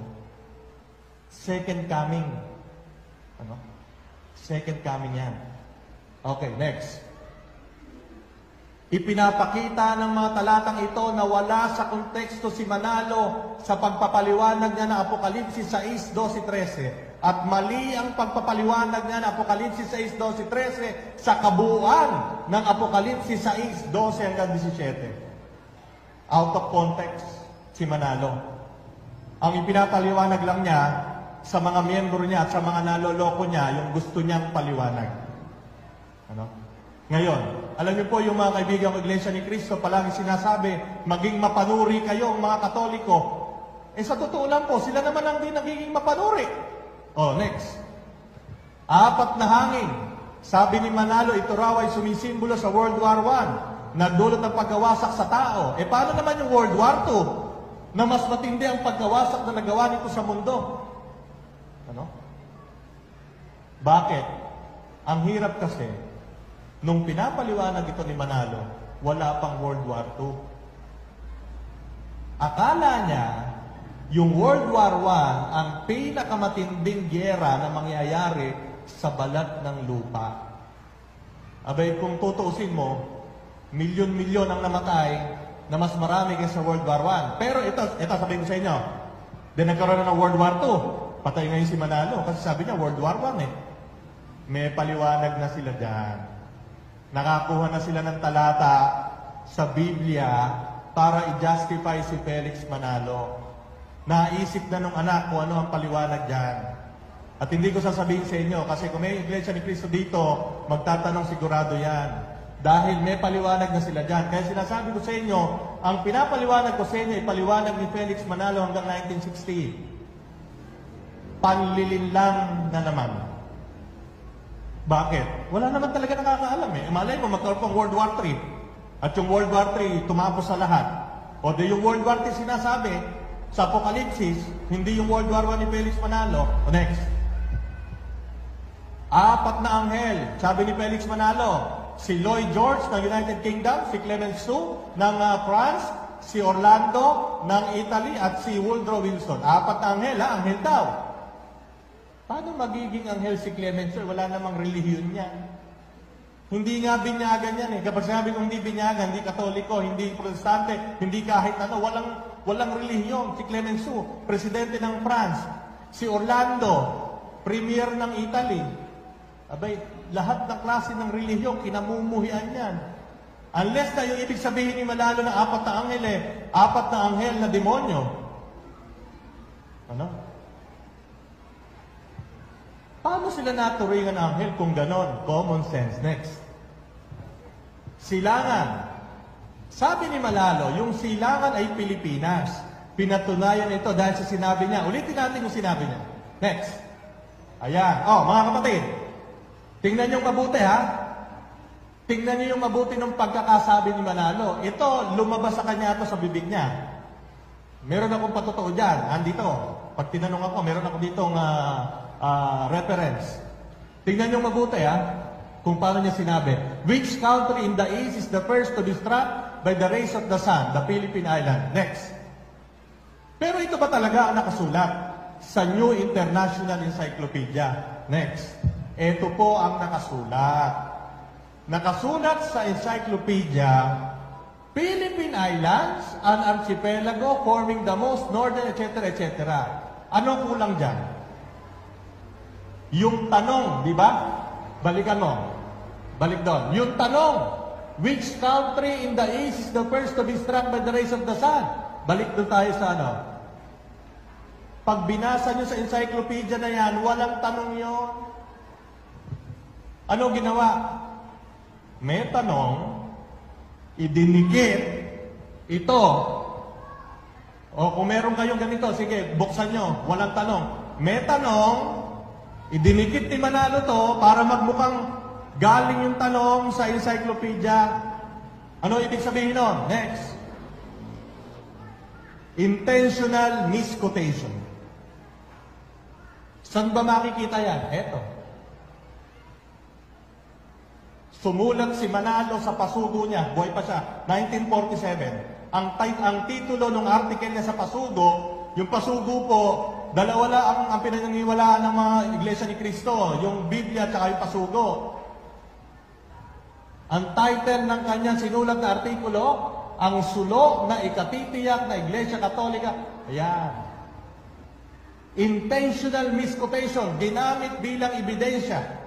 Second coming. Ano? Second coming yan. Okay, next. Ipinapakita ng mga talatang ito na wala sa konteksto si Manalo sa pagpapaliwanag niya ng Apokalipsis 6:12-13. At mali ang pagpapaliwanag niya ng Apokalipsis 6:12-13 sa kabuuan ng Apokalipsis 6:12-17. Out of context si Manalo. Ang ipinapaliwanag lang niya sa mga miyembro niya at sa mga naloloko niya yung gusto niyang paliwanag. Ano? Ngayon, alam niyo po yung mga kaibigan ng Iglesia ni Cristo, palagi sinasabi, maging mapanuri kayo ang mga Katoliko. Sa totoo lang po, sila naman ang di nagiging mapanuri. Oh, next. 4 na hangin. Sabi ni Manalo, ito raw ay sumisimbolo sa World War I, na dulot ng pagkawasak sa tao. Paano naman yung World War II, na mas matindi ang pagkawasak na nagawa nito sa mundo? Ano? Bakit? Ang hirap kasi, nung pinapaliwanag ito ni Manalo, wala pang World War II. Akala niya, yung World War I ang pinakamatinding gyera na mangyayari sa balat ng lupa. Abay, kung tutuusin mo, milyon-milyon ang namatay na mas marami kaysa World War I. Pero ito sabihin ko sa inyo, din nagkaroon na ng World War II. Patay ngayon si Manalo kasi sabi niya World War I May paliwanag na sila dyan. Nakakuha na sila ng talata sa Biblia para i-justify si Felix Manalo. Naisip na nung anak kung ano ang paliwanag dyan. At hindi ko sasabihin sa inyo kasi kung may Iglesia ni Cristo dito, magtatanong sigurado yan. Dahil may paliwanag na sila dyan. Kaya sinasabi ko sa inyo, ang pinapaliwanag ko sa inyo ay paliwanag ni Felix Manalo hanggang 1960. Panlilinlang na naman. Bakit? Wala naman talaga nakakaalam eh. Malay mo, magkaroon pang World War III. At yung World War III, tumapos sa lahat. O di yung World War III sinasabi, sa Apokalipsis, hindi yung World War I ni Felix Manalo. O next. 4 na anghel, sabi ni Felix Manalo, si Lloyd George ng United Kingdom, si Clemenceau ng France, si Orlando ng Italy, at si Woodrow Wilson. 4 na anghel, anghel daw. Paano magiging anghel si Clemenceau? Wala namang relihiyon yan. Hindi nga binyagan yan eh. Kapag sinabi ko hindi binyagan, hindi Katoliko, hindi Protestante, hindi kahit ano, walang relihiyon. Si Clemenceau, presidente ng France. Si Orlando, premier ng Italy. Abay, lahat ng klase ng relihiyon, kinamumuhian yan. Unless na yung ibig sabihin ni Manalo ng 4 na anghel 4 na anghel na demonyo. Ano? Paano sila naturingan ng anghel kung ganon? Common sense. Next. Silangan. Sabi ni Manalo, yung silangan ay Pilipinas. Pinatunayan ito dahil sa sinabi niya. Ulitin natin yung sinabi niya. Next. Ayan. Mga kapatid. Tingnan niyo mabuti ha. Tingnan niyo yung mabuti ng pagkakasabi ni Manalo. Ito, lumabas sa kanya ito sa bibig niya. Meron akong patotoo dyan. Andito. Pag tinanong ako, meron ako ditong reference. Tingnan niyo mabuti kung paano niya sinabi. Which country in the east is the first to be struck by the rays of the sun? The Philippine Island. Next. Pero ito ba talaga ang nakasulat sa New International Encyclopedia? Next. Ito po ang nakasulat. Nakasulat sa encyclopedia, Philippine Islands, an archipelago forming the most northern, etc., etc. Ano kulang dyan? Yung tanong, di ba? Balikan mo. Balik doon. Yung tanong, which country in the east is the first to be struck by the rays of the sun? Balik doon tayo sa ano. Pag binasa nyo sa encyclopedia na yan, walang tanong yon. Ano ginawa? May tanong, idinikit, ito. O kung meron kayong ganito, sige, buksan nyo, walang tanong. May tanong, idinikit ni Manalo to para magmukhang galing yung tanong sa encyclopedia. Ano ibig sabihin nun? Next. Intentional misquotation. Saan ba makikita yan? Eto. Sumulat si Manalo sa pasugo niya, buhay pa siya, 1947. Ang titulo ng article niya sa pasugo, yung pasugo po, dalawa lang ang pinaniniwalaan ng mga Iglesia ni Cristo, yung Biblia at yung pasugo. Ang title ng kanyang sinulat na artikulo, ang sulo na ikatitiyak na Iglesia Katolika. Ayan. Intentional misquotation, ginamit bilang ebidensya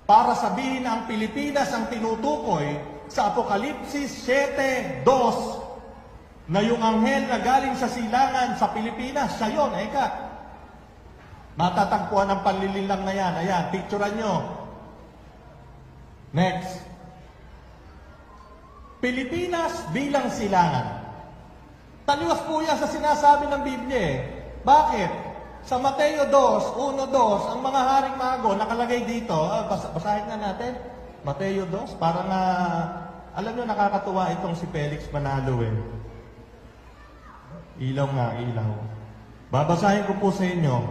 para sabihin na ang Pilipinas ang tinutukoy sa Apokalipsis 7:2 na yung anghel na galing sa silangan sa Pilipinas, siya yun, eka. Matatagpuan ng panlililang na yan. Ayan, picturean nyo. Next. Pilipinas bilang silangan. Taliwas po yan sa sinasabi ng Biblia eh. Bakit? Sa Mateo 2:1-2, ang mga haring mago nakalagay dito. Basahin na natin. Mateo 2, parang alam nyo, nakakatuwa itong si Felix Manalo eh. Ilaw nga, ilaw. Babasahin ko po sa inyo.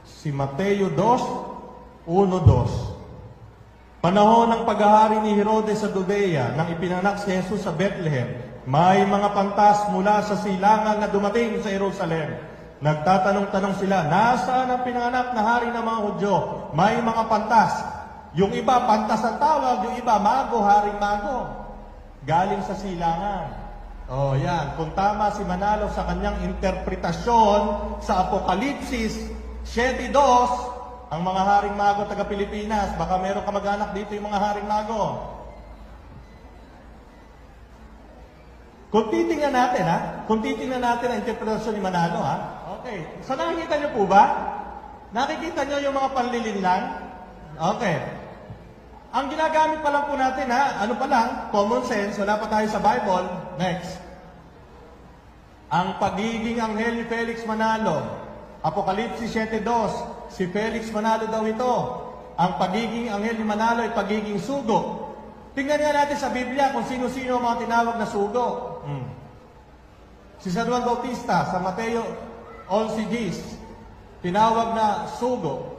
Si Mateo 2:1-2. Panahon ng paghahari ni Herodes sa Judea, nang ipinanak si Jesus sa Bethlehem, may mga pantas mula sa silangan na dumating sa Jerusalem. Nagtatanong-tanong sila, nasaan ang pinanganak na hari ng mga Hudyo? May mga pantas. Yung iba, pantas ang tawag. Yung iba, mago, haring mago. Galing sa silangan. O, yan. Kung tama si Manalo sa kanyang interpretasyon sa Apokalipsis 7:2, ang mga haring mago taga Pilipinas, baka meron kamag-anak dito yung mga haring mago. Kung titingnan natin, Kung titingnan natin ang interpretasyon ni Manalo, Okay. So nakikita niyo po ba? Nakikita niyo yung mga panlilinlang? Okay. Ang ginagamit pa lang po natin, ano pa lang? Common sense. Wala pa tayo sa Bible. Next. Ang pagiging anghel ni Felix Manalo. Apokalipsis 7:2. Si Felix Manalo daw ito. Ang pagiging anghel ni Manalo ay pagiging sugo. Tingnan nga natin sa Biblia kung sino-sino ang mga tinawag na sugo. Si San Juan Bautista sa Mateo 11:10, tinawag na sugo.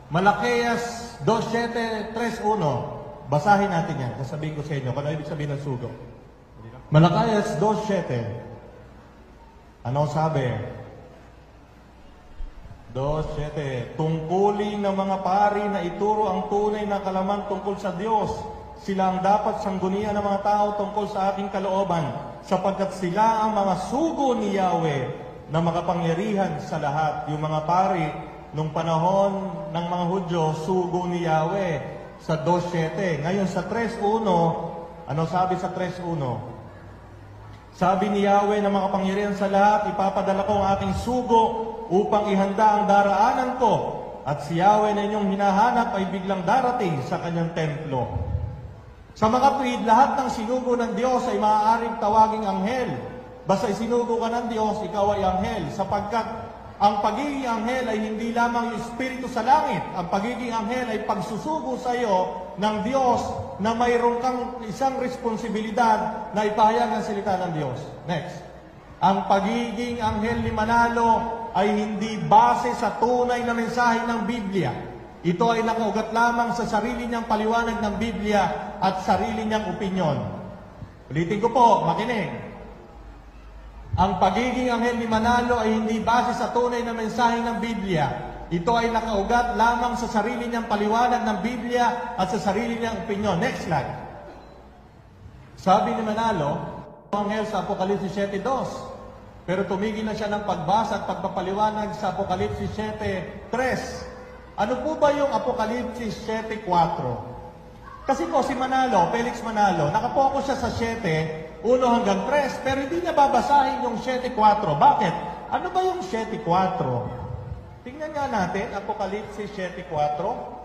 Malakias 2:7-3:1. Basahin natin yan. Sasabihin ko sa inyo kung ano ibig sabihin ng sugo. Malakias 2:7. Ano sabi? 2:7. Tungkulin ng mga pari na ituro ang tunay na kalaman tungkol sa Diyos. Sila ang dapat sanggunian ng mga tao tungkol sa aking kalooban, sapagkat sila ang mga sugo ni Yahweh na makapangyarihan sa lahat. Yung mga pari, nung panahon ng mga Hudyo, sugo ni Yahweh sa 2:7. Ngayon sa 3:1, ano sabi sa 3:1? Sabi ni Yahweh na makapangyarihan sa lahat, ipapadala ko ang aking sugo upang ihanda ang daraanan ko. At si Yahweh na inyong hinahanap ay biglang darating sa kanyang templo. Sa mga tuwid, lahat ng sinugo ng Diyos ay maaaring tawaging anghel. Basta isinugo ka ng Diyos, ikaw ay anghel. Sapagkat ang pagiging anghel ay hindi lamang yung espiritu sa langit. Ang pagiging anghel ay pagsusugo sa iyo ng Diyos na mayroon kang isang responsibilidad na ipahayag ang salita ng Diyos. Next. Ang pagiging anghel ni Manalo ay hindi base sa tunay na mensahe ng Biblia. Ito ay nakaugat lamang sa sarili niyang paliwanag ng Biblia at sarili niyang opinyon. Ulitin ko po, makinig. Ang pagiging anghel ni Manalo ay hindi base sa tunay na mensahe ng Biblia. Ito ay nakaugat lamang sa sarili niyang paliwanag ng Biblia at sa sarili niyang opinyon. Next slide. Sabi ni Manalo, ang anghel sa Apokalipsis 7:2. Pero tumigil na siya ng pagbasa at pagpapaliwanag sa Apokalipsis 7:3. Ano po ba yung Apokalipsis 7:4? Kasi po si Manalo, Felix Manalo, nakapokus siya sa 7:1-3, pero hindi niya babasahin yung 7:4. Bakit? Ano ba yung 7:4? Tingnan nga natin, Apokalipsis 7:4.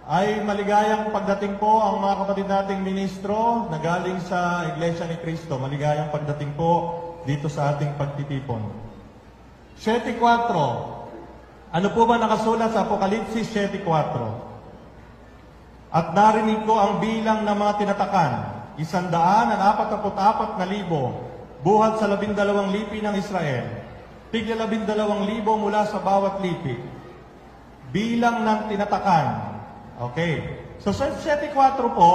Ay maligayang pagdating po ang mga kapatid nating ministro na galing sa Iglesia ni Cristo. Maligayang pagdating po dito sa ating pagtitipon. 7:4. Ano po ba nakasulat sa Apokalipsis 7:4? At narinig ko ang bilang ng mga tinatakan, 144,000 buhat sa 12 lipi ng Israel, tigla 12,000 mula sa bawat lipi. Bilang ng tinatakan. Okay. So sa 7:4 po,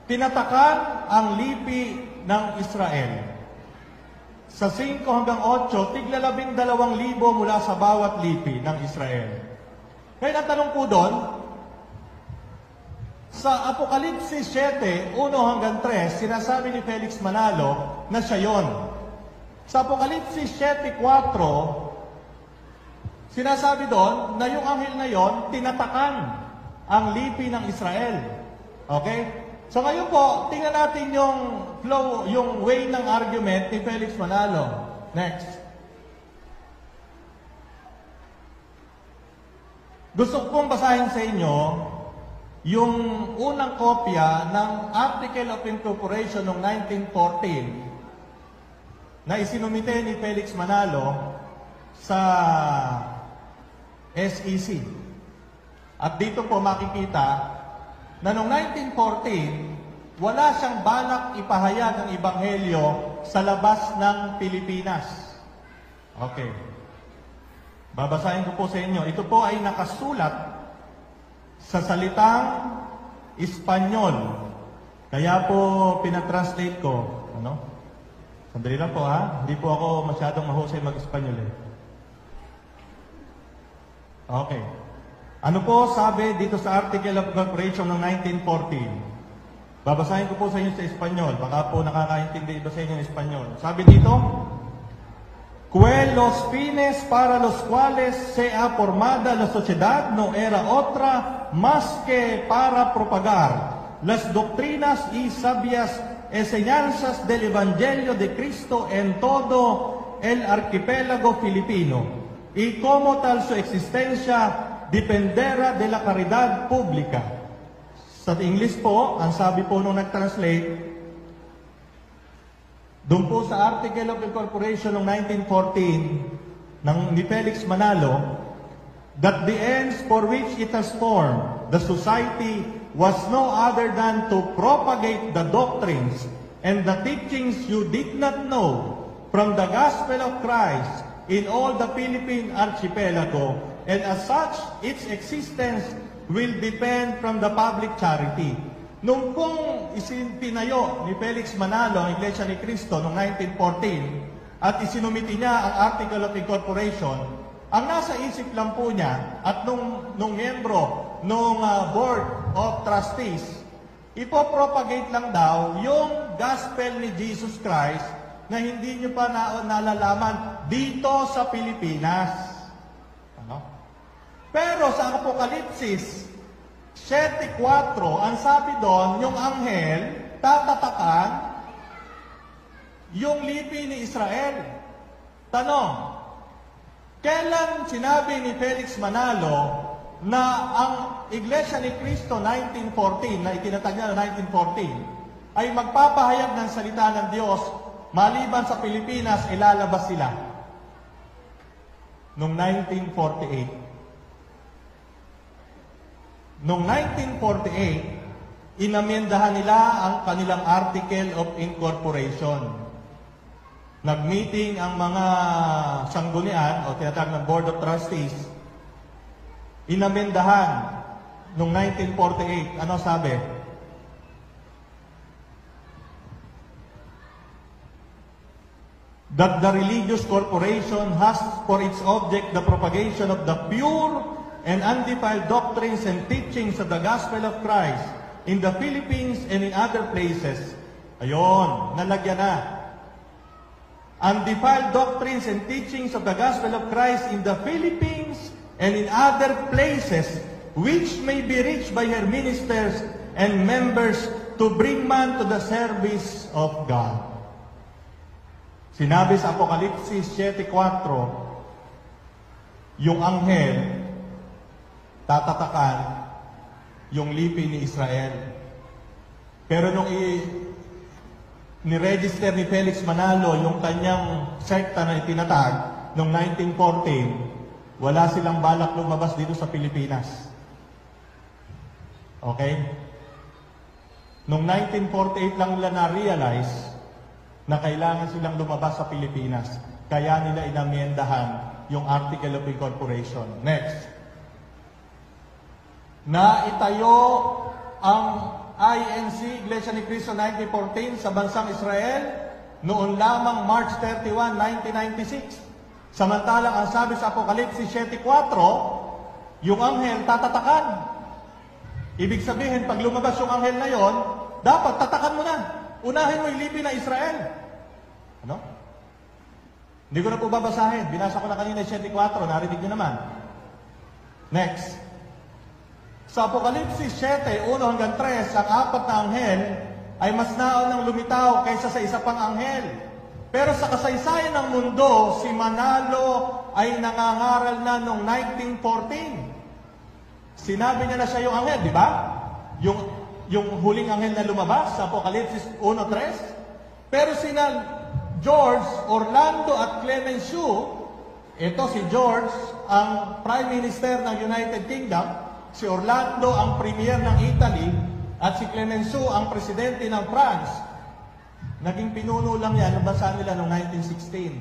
tinatakan ang lipi ng Israel. Sa 5-8, tigla 12,000 mula sa bawat lipi ng Israel. Ngayon ang tanong po doon, sa Apokalipsis 7:1-3, sinasabi ni Felix Manalo na siya yon. Sa Apokalipsis 7:4, sinasabi doon na yung anghel na yon tinatakan ang lipi ng Israel. Okay? So ngayon po, tingnan natin yung flow, yung way ng argument ni Felix Manalo. Next. Gusto kong basahin sa inyo yung unang kopya ng Article of Incorporation noong 1914 na isinumite ni Felix Manalo sa SEC. At dito po makikita na noong 1914, wala siyang balak ipahayag ang Ebanghelyo sa labas ng Pilipinas. Okay. Babasahin ko po sa inyo. Ito po ay nakasulat sa salitang Espanyol. Kaya po pinatranslate ko. Ano? Sandali lang po ha. Hindi po ako masyadong mahusay mag-Espanyol eh. Okay. Ano po sabi dito sa Article of Incorporation ng 1914? Babasahin ko po sa inyo sa Espanyol. Baka po nakakaintindi iba sa inyo ng Espanyol. Sabi dito, que los fines para los cuales se ha formada la sociedad no era otra más que para propagar las doctrinas y sabias enseñanzas del Evangelio de Cristo en todo el archipiélago filipino, y como tal su existencia dependerá de la caridad pública. Sa English po, ang sabi po nung nag-translate, doon po sa Article of Incorporation ng 1914 ni Felix Manalo, that the ends for which it has formed the society was no other than to propagate the doctrines and the teachings you did not know from the gospel of Christ in all the Philippine archipelago, and as such, its existence will depend from the public charity. Nung pong isinpinayo ni Felix Manalo ang Iglesia ni Cristo noong 1914 at isinumiti niya ang Article of Incorporation, ang nasa isip lang po niya at nung miyembro nung Board of Trustees, ipopropagate lang daw yung gospel ni Jesus Christ na hindi nyo pa nalalaman dito sa Pilipinas. Ano? Pero sa Apokalipsis 7:4, ang sabi doon, yung anghel tatatakan yung lipi ni Israel. Tanong, kailan sinabi ni Felix Manalo na ang Iglesia ni Cristo 1914, na itinatag niya na 1914, ay magpapahayag ng salita ng Diyos, maliban sa Pilipinas, ilalabas sila? Noong 1948. Noong 1948, inamyendahan nila ang kanilang Article of Incorporation. Nag-meeting ang mga sanggunian o tinatawag ng Board of Trustees. Inamyendahan noong 1948. Ano sabi? that the religious corporation has for its object the propagation of the pure and undefiled doctrines and teachings of the gospel of Christ in the Philippines and in other places. Ayon, nalagyan na. Undefiled doctrines and teachings of the gospel of Christ in the Philippines and in other places, which may be reached by her ministers and members to bring man to the service of God. Sinabi sa Apokalipsis 7:4, yung anghel tatatakan yung lipi ni Israel. Pero nung ni-register ni Felix Manalo yung kanyang sekta na itinatag noong 1914, wala silang balak lumabas dito sa Pilipinas. Okay? Noong 1948 lang nila na-realize na kailangan silang lumabas sa Pilipinas. Kaya nila inamyendahan yung Article of Incorporation. Next. Naitayo ang INC, Iglesia ni Cristo 1914 sa bansang Israel noon lamang March 31, 1996. Samantalang ang sabi sa Apokalipsis 7:4, yung anghel tatatakan. Ibig sabihin, pag lumabas yung anghel na yon, dapat tatakan mo na. Unahin mo yung lipi na Israel. Ano? Hindi ko na po babasahin. Binasa ko na kanina 7:4, narinig nyo naman. Next. Sa Apokalipsis 7:1-3, ang apat na anghel ay mas naunang lumitaw kaysa sa isa pang anghel. Pero sa kasaysayan ng mundo, si Manalo ay nangangaral na noong 1914. Sinabi niya na siya yung anghel, di ba? Yung huling anghel na lumabas sa Apokalipsis 1:3. Pero sina George, Orlando at Clemenceau, ito si George, ang Prime Minister ng United Kingdom, si Orlando ang Premier ng Italy, at si Clemenceau ang Presidente ng France. Naging pinuno lang yan ng bansa nila noong 1916.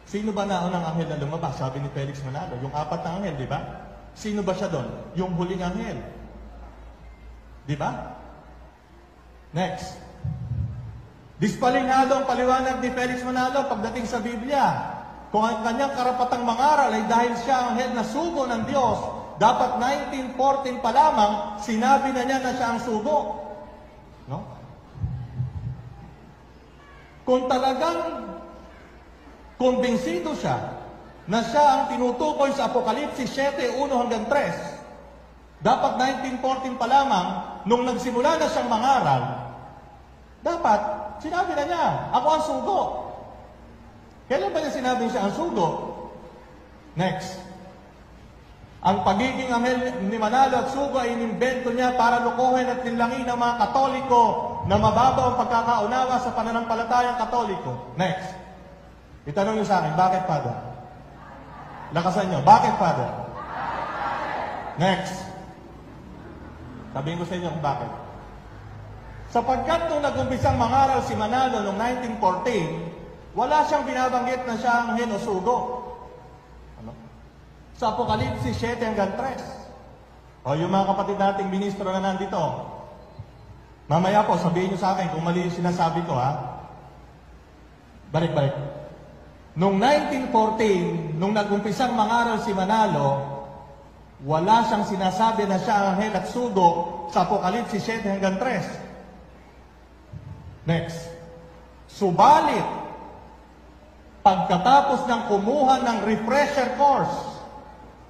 Sino ba naunang anghel na lumabas? Sabi ni Felix Manalo, yung apat na anghel, di ba? Sino ba siya doon? Yung huling anghel. Di ba? Next. Dispalinado ang paliwanag ni Felix Manalo pagdating sa Biblia. Kung ang kanyang karapatang mangaral ay dahil siya ang anghel na sugo ng Diyos, dapat 1914 pa lamang, sinabi na niya na siya ang sugo. No? Kung talagang kumbinsido siya na siya ang tinutukoy sa Apokalipsis 7:1-3, dapat 1914 pa lamang, nung nagsimula na siyang mangaral, dapat sinabi na niya, ako ang sugo. Kailan ba niya sinabi siya ang sugo? Next. Ang pagiging anghel ni Manalo at sugo ay inimbento niya para lukuhin at linlangin ng mga Katoliko na mababaw ang pagkakaunawa sa pananampalatayang Katoliko. Next. Itanong niyo sa akin, bakit, Father? Lakasan niyo, bakit, Father? Next. Sabihin ko sa inyo kung bakit. Sapagkat nung nag-umpisang mangaral si Manalo noong 1914, wala siyang binabanggit na siya ang anghel o sugo. Ano? Sa Apokalipsis 7:3. O yung mga kapatid nating ministro na nandito, mamaya po sabihin niyo sa akin kung mali yung sinasabi ko, ha? Balik-balik. Noong 1914, nung nag-umpisang mangaral si Manalo, wala siyang sinasabi na siya ang anghel at sugo sa Apokalipsis 7:3. Next. Subalit, pagkatapos ng kumuha ng refresher course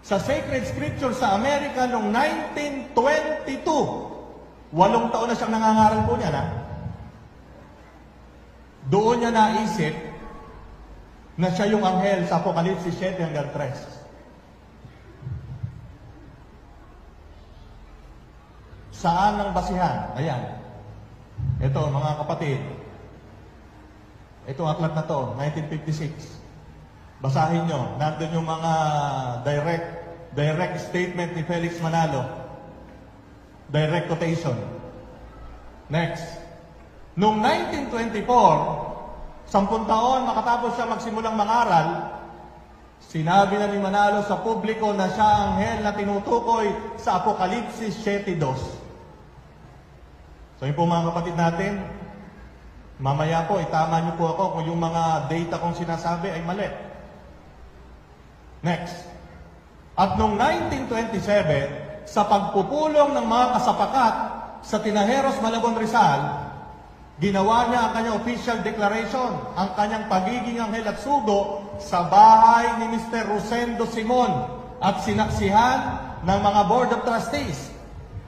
sa Sacred Scripture sa Amerika noong 1922, 8 taon na siyang nangangaral po niya, na? Doon niya naisip na siya yung anghel sa Apokalipsis 7:3. Saan ang basihan? Ayan. Ito, mga kapatid. Itong aklat na to, 1956. Basahin nyo. Nandun yung mga direct statement ni Felix Manalo. Direct quotation. Next. Noong 1924, 10 taon makatapos siya magsimulang mangaral, sinabi na ni Manalo sa publiko na siya ang anghel na tinutukoy sa Apokalipsis 7:2. So yun po mga kapatid natin, Mamaya po, itama niyo po ako kung yung mga data kong sinasabi ay mali. Next. At noong 1927, sa pagpupulong ng mga kasapakat sa Tinajeros, Malabon, Rizal, ginawa niya ang kanyang official declaration, ang kanyang pagiging anghel at sugo sa bahay ni Mr. Rosendo Simon at sinaksihan ng mga Board of Trustees,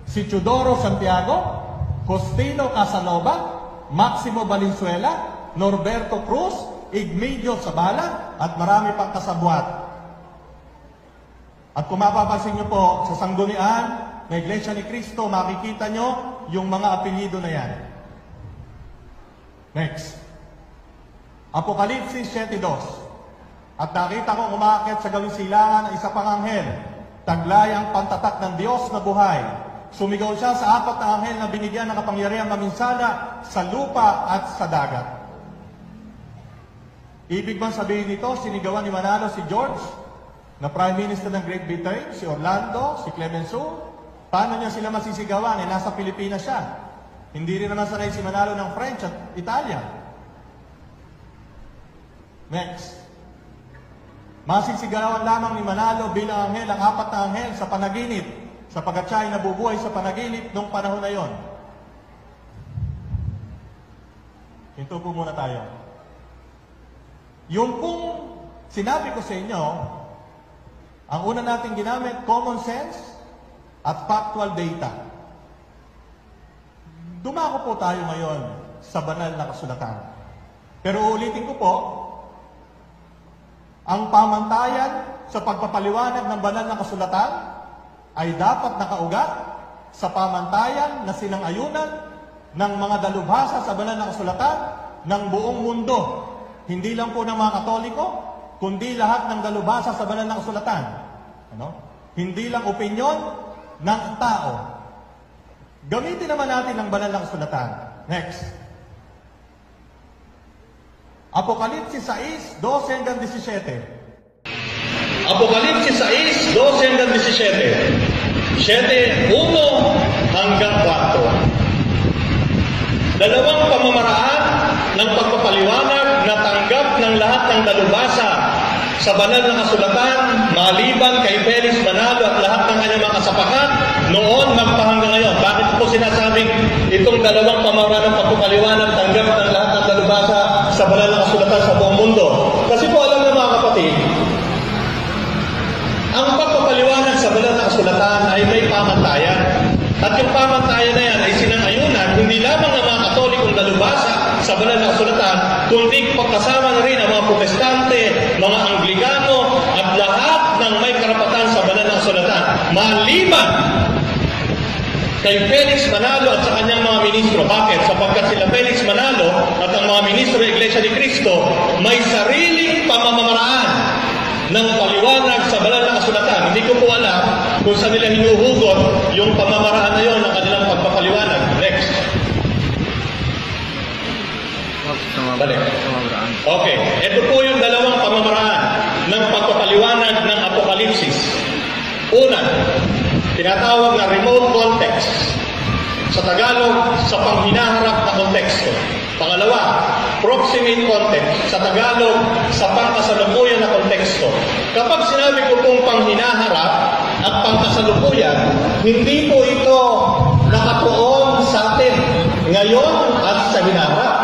si Teodoro Santiago, Justino Casanova, Maximo Valenzuela, Norberto Cruz, Igmedio Zabala, at marami pang kasabwat. At kung mapapansin nyo po, sa sanggunian na Iglesia ni Cristo, makikita nyo yung mga apelyido na yan. Next. Apokalipsis 7:2. At nakita ko umaakit sa gawing silangan ng isa pang anghel, taglay ang pantatak ng Diyos na buhay. Sumigaw siya sa 4 na anghel na binigyan ng kapangyarihang maminsala sa lupa at sa dagat. Ibig bang sabihin nito, sinigawan ni Manalo si George, na Prime Minister ng Great Britain, si Orlando, si Clemenceau? Paano niya sila masisigawan? Nasa Pilipinas siya. Hindi rin naman sanay si Manalo ng French at Italian. Next. Masisigawan lamang ni Manalo bilang anghel ang 4 na anghel sa panaginip, sapagkat siya ay nabubuhay sa panaginip noong panahon na yon. Hinto po muna tayo. Yung kung sinabi ko sa inyo, ang una natin ginamit, common sense at factual data. Dumako po tayo ngayon sa banal na kasulatan. Pero ulitin ko po, ang pamantayan sa pagpapaliwanag ng banal na kasulatan ay dapat nakaugat sa pamantayan na sinang-ayunan ng mga dalubhasa sa banal na kasulatan ng buong mundo. Hindi lang po ng mga Katoliko, kundi lahat ng dalubhasa sa banal na kasulatan. Hindi lang opinyon ng tao. Gamitin naman natin ang banal na kasulatan. Next. Apokalipsis 6:12 hanggang 17. Apokalipsis 6:12 hanggang 17. 7:1 hanggang 4. Dalawang pamamaraan ng pagpapaliwanag na tanggap ng lahat ng dalubhasa sa banal na kasulatan, maliban kay Felix Manalo at lahat ng kanyang mga kasapakat, noon magpahanggang ngayon. Bakit po sinasabing itong dalawang pamamaraan ng pagpapaliwanag tanggap ng lahat ng dalubhasa sa banal na kasulatan sa buong mundo? Kasi po alam niyo mga kapatid, ang pagpapaliwanag sa banal na kasulatan ay may pamantayan. At yung pamantayan na yan ay sinang-ayunan, hindi lamang ng mga Katolikong dalubhasa sa banal na kasulatan, kundi pagkasama na rin ang mga Protestante, mga Anglikano, at lahat ng may karapatan sa banal na kasulatan. Maliban kay Felix Manalo at sa kanyang mga ministro. Bakit? Sapagkat sila Felix Manalo at ang mga ministro ng Iglesia ni Cristo may sariling pamamaraan ng paliwanag sa banal na kasulatan. Hindi ko po alam kung saan nila hinuhugot yung pamamaraan na yon ng kanilang pagpapaliwanag. Next. Balik. Okay. Ito po yung dalawang pamamaraan ng pagpapaliwanag ng Apokalipsis. Una, tinatawag na remote context. Sa Tagalog, sa panghinaharap na konteksto. Pangalawa, proximate context. Sa Tagalog, sa pangkasalukuyan na konteksto. Kapag sinabi ko pong panghinaharap at pangkasalukuyan, hindi po ito nakatuon sa atin ngayon at sa hinaharap.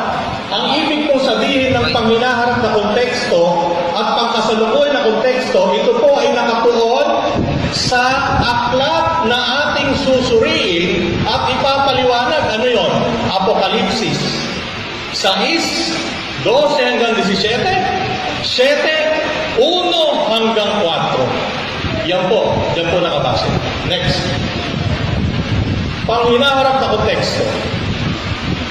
Ang ibig pong sabihin ng panghinaharap na konteksto at pangkasalukuyan na konteksto, ito po ay nakatuon sa aklat na ating susuriin at ipapaliwanag. Ano yon? Apokalipsis 6:12 hanggang 17, 7:1 hanggang 4. Yan po nakabase. Next. Panghinaharap na konteksto.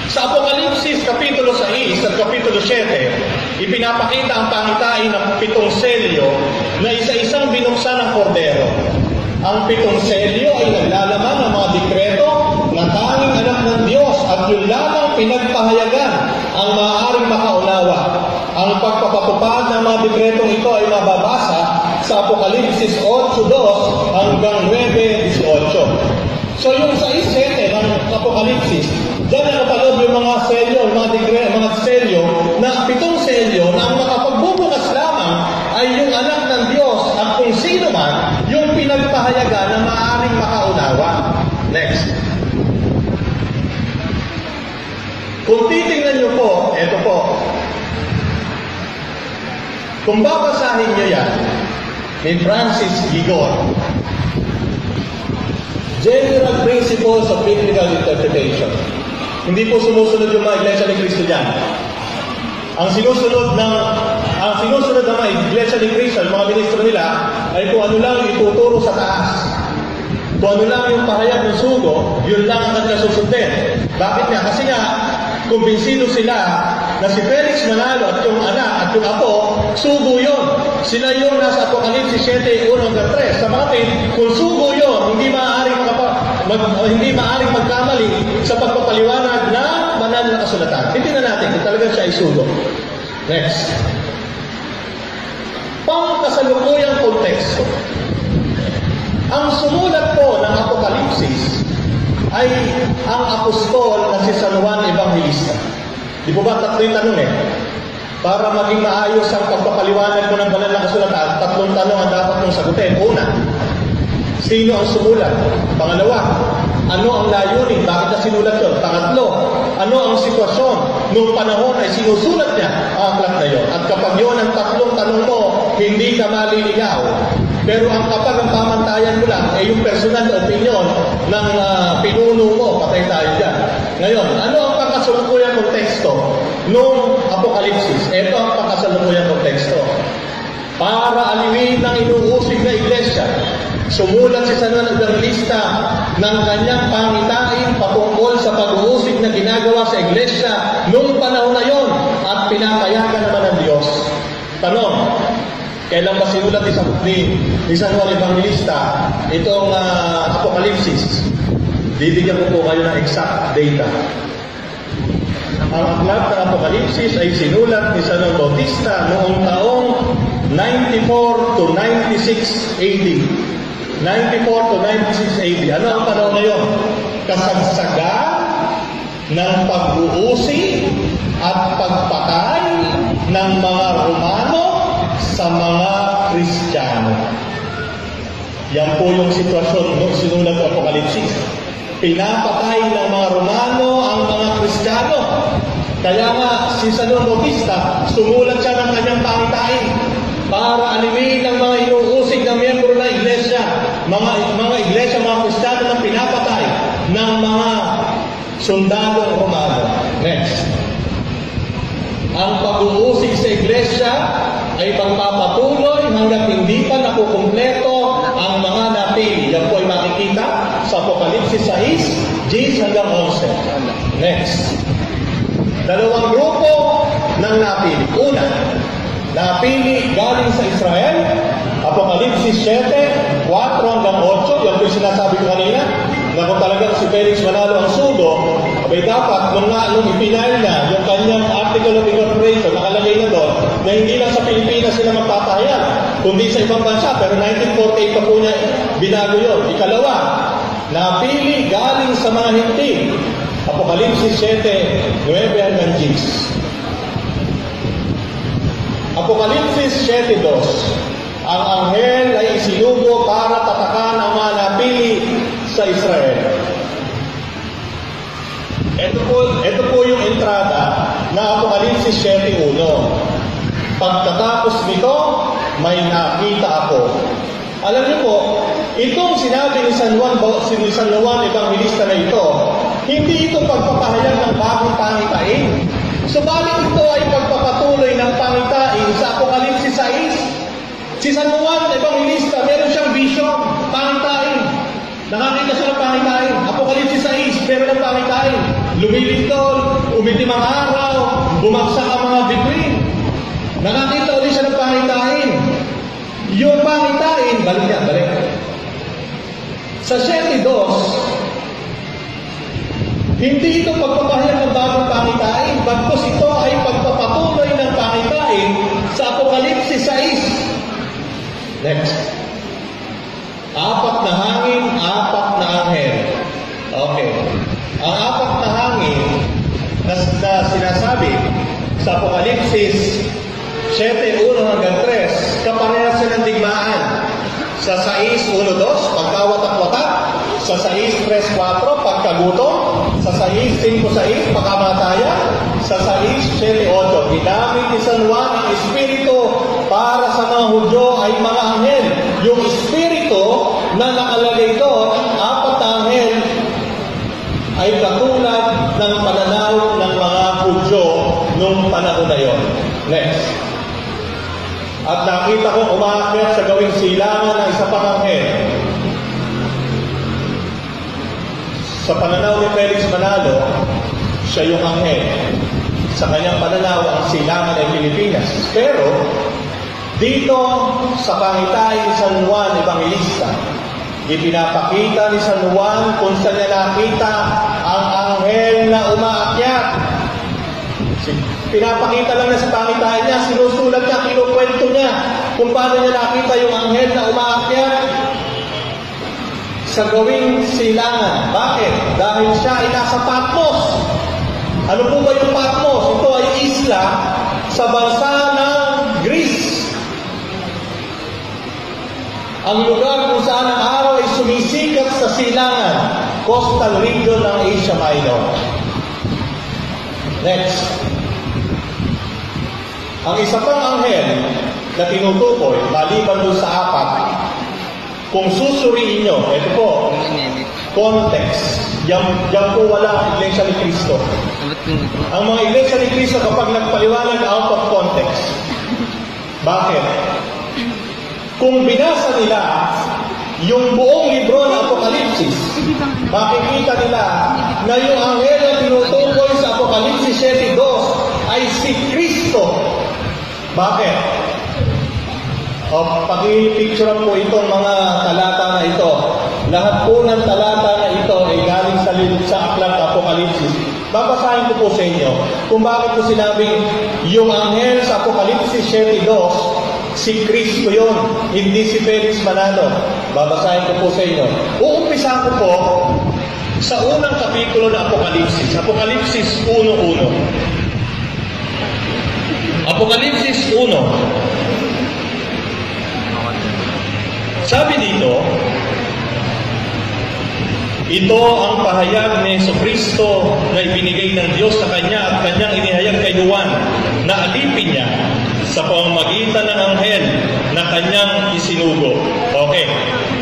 Sa Apokalipsis Kapitulo 6 at Kapitulo 7, ipinapakita ang pangitain ng 7 selyo na isa-isang binuksan ng kordero. Ang 7 selyo ay naglalaman ng mga dekreto na tanging anak ng Diyos at yun lamang pinagpahayagan ang maaaring makaunawa. Ang pagpapatupad ng mga dekretong ito ay mababasa sa Apokalipsis 8:2 hanggang 9:18. So yung 6:7 ng Apokalipsis, Diyan nakapaloob yung mga selyo, mga selyo, na 7 selyo na ang makapagbubukas lamang ay yung anak ng Diyos at kung sino man yung pinagpahayagan na maaaring makaunawa. Next. Kung titingnan nyo po, eto po. Kung babasahin nyo yan, ni Francis Gigor, General Principles of Biblical Interpretation. Hindi po sumusunod yung mga Iglesia ni Cristo dyan. Ang sinusunod ng mga Iglesia ni Cristo, mga ministro nila, ay kung ano lang ituturo sa taas. Kung ano lang yung pahayag ng sugo, yun lang ang kanila susundin. Bakit nga? Kasi nga, kumbinsido sila na si Felix Manalo at yung anak at yung apo, sugo yun. Sila yung nasa Apokalipsis 7:1-3. Sa mga kung sugo yun, hindi maaaring magkamali sa pagpapaliwanag ng banal na kasulatan. Titingnan natin kung talagang siya ay sugo. Next. Pangkasalukuyang konteksto. Ang sumulat po ng Apokalipsis ay ang apostol na si San Juan Evangelista. Di po ba 3 tanong Para maging maayos ang pagpapaliwanag mo ng banal na kasulatan, 3 tanong ang dapat mong sagutin. Una, sino ang sumulat? Pangalawa, ano ang layunin? Bakit na sinulat yun? Pangatlo, ano ang sitwasyon? Noong panahon ay sinusulat niya ang aklat na yun. At kapag yun ang 3 tanong mo, hindi ka maliligaw. Pero kapag ang pamantayan mo lang ay yung personal na opinion ng pinuno mo, patay tayo dyan. Ngayon, ano ang pangkasalukuyang konteksto noong Apokalipsis? Ito ang pangkasalukuyang konteksto. Para aliwin ng inuusig na iglesia, sumulat si San Juan Evangelista ng kanyang pangitain patungkol sa pag-uusig na ginagawa sa iglesia noong panahon na yon at pinapayagan naman ng Diyos. Tanong, kailan ba sinulat ni San Juan Evangelista itong Apokalipsis? Bibigyan ko po kayo ng exact data. Ang aklat ng Apokalipsis ay sinulat ni San Juan Bautista noong taong 94 to 96 AD. 94 to 96 AD. Ano ang panahon na yun? Kasagsagan ng pag-uusig at pagpatay ng mga Romano sa mga Kristiyano. Yan po yung sitwasyon nung sinulat ng Apokalipsis. Pinapatay ng mga Romano ang mga Kristiyano. Kaya nga, si San Juan Bautista, sumulat siya ng kanyang pangitain para aliwin ng mga inuusig na miyembro ng iglesia, mga iglesia, mga Kristiyano na pinapatay ng mga sundalong Romano. Next. Ang pag-uusig sa iglesia ay magpapatuloy hanggat hindi pa nakukumpleto ang mga napili. Yan po ay makikita sa Apokalipsis 6, 10 hanggang 11. Next. 2 grupo ng napili. Una, napili galing sa Israel, Apokalipsis 7, 4 hanggang 8. Yan po yung sinasabi ko kanina, na kung talagang si Felix Manalo ang sugo, abay dapat, nung ipinail na yung kanyang Article of Incorporation, nakalagay na doon, na hindi lang sa Pilipinas sila magpapahayag, kundi sa ibang bansa, pero 1948 pa po niya binago yun. Ikalawa, napili galing sa mga hinti, Apokalipsis 7, 9 hanggang 10. Apokalipsis 7:2. Ang anghel ay isinugo para tatakan ang mga napili sa Israel. Ito po yung entrada na Apokalipsis 7:1. Pagkatapos nito, may nakita ako. Alam niyo po, itong sinabi ni San Juan Evangelista na ito, hindi ito pagpapahayag ng bagong pangitain. Subalit ito ay pagpapatuloy ng pangitain sa Apokalipsis 6. Si San Juan Evangelista, meron siyang vision, pangitain. Nakakita siya ng pangitain. Apokalipsis 6, meron ng pangitain. Lumilindol, umitim ang araw, bumagsak ang mga bituin. Nakakita ulit siya ng pangitain. Yung pangitain, balik. Sa 7:2, hindi ito pagpapahayag ng bagong pangitain, bagkus ito ay pagpapatuloy ng pangitain sa Apokalipsis 6. Next. 4 na hangin, 4 na anghel. Okay. Ang 4 na hangin Apokalipsis 7:1-3, kaparehas silang digmaan. Sa 6:1-2, pagkawat-watak. Sa 6:3-4, pagkagutom. Sa 6:5-6, pagkamatayan. Sa 6:7-8, ginamit ni San Juan ang Espiritu para sa mga Hudyo ay mga anghel. Yung Espiritu na nakalagay doon, 4 na anghel, ay katulad ng pananaw ng mga Hudyo nung panahon na yon. Next. At nakita ko umaakyat sa gawing silangan ng isa pang anghel. Sa pananaw ni Felix Manalo, siya yung anghel. Sa kanyang pananaw, ang silangan ay Pilipinas. Pero, dito sa pangitain ni San Juan Evangelista, ipinapakita ni San Juan kung saan niya nakita ang anghel na umaakyat. Pinapakita lang na sa pangitain niya, sinusulat niya, kinukwento niya kung paano niya nakita yung anghel na umaakyat sa gawing silangan. Bakit? Dahil siya ay nasa Patmos. Ano po ba yung Patmos? Ito ay isla sa bansa ng Greece. Ang lugar kung saan ang araw ay sumisikat sa silangan, coastal region ng Asia Minor. Next. Ang isa pang anghel na tinutukoy, maliban doon sa 4, kung susuriin nyo, ito po, context. Yan po wala ang Iglesia ni Cristo. Ang mga Iglesia ni Cristo kapag nagpaliwanag out of context. Bakit? Kung binasa nila yung buong libro ng Apokalipsis, makikita nila na yung anghel na tinutukoy sa Apokalipsis 7:2 ay si Kristo. Bakit? Pag-i-picturean po itong mga talata na ito. Lahat po ng talata na ito ay galing sa aklat ng Apokalipsis. Babasahin ko po sa inyo kung bakit po sinabing yung anghel sa Apokalipsis 7:2 si Kristo yun, hindi si Felix Manalo. Babasahin ko po sa inyo. Uumpisa ko po sa unang kapitulo ng Apokalipsis. Apokalipsis 1:1. Apokalipsis 1. Sabi dito, ito ang pahayag ni Jesucristo na ibinigay ng Diyos sa Kanya at Kanyang inihayag kay Juan na alipin niya sa pamamagitan ng anghel na Kanyang isinugo. Okay.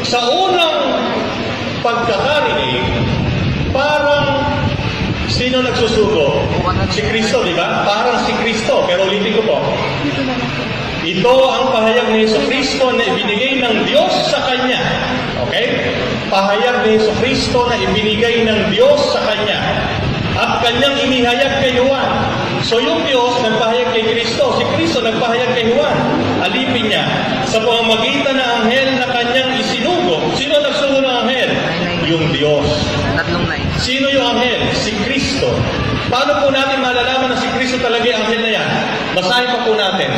Sa unang pagkakarinig, parang sino nagsusugo? Si Kristo, di ba? Parang si Kristo. Pero ulitin ko po. Ito ang pahayag ni Jesucristo na ibinigay ng Diyos sa Kanya. Okay? Pahayag ni Jesucristo na ibinigay ng Diyos sa Kanya. At Kanyang inihayag kay Juan. So yung Diyos nagpahayag kay Kristo. Si Kristo nagpahayag kay Juan. Alipin niya sa pamamagitan ng anghel na Kanyang isinugo. Sino nagsugo ng anghel? Yung Diyos. Sino yung anghel? Si Kristo. Paano po natin malalaman na si Kristo talaga yung anghel na yan? Basahin pa po natin.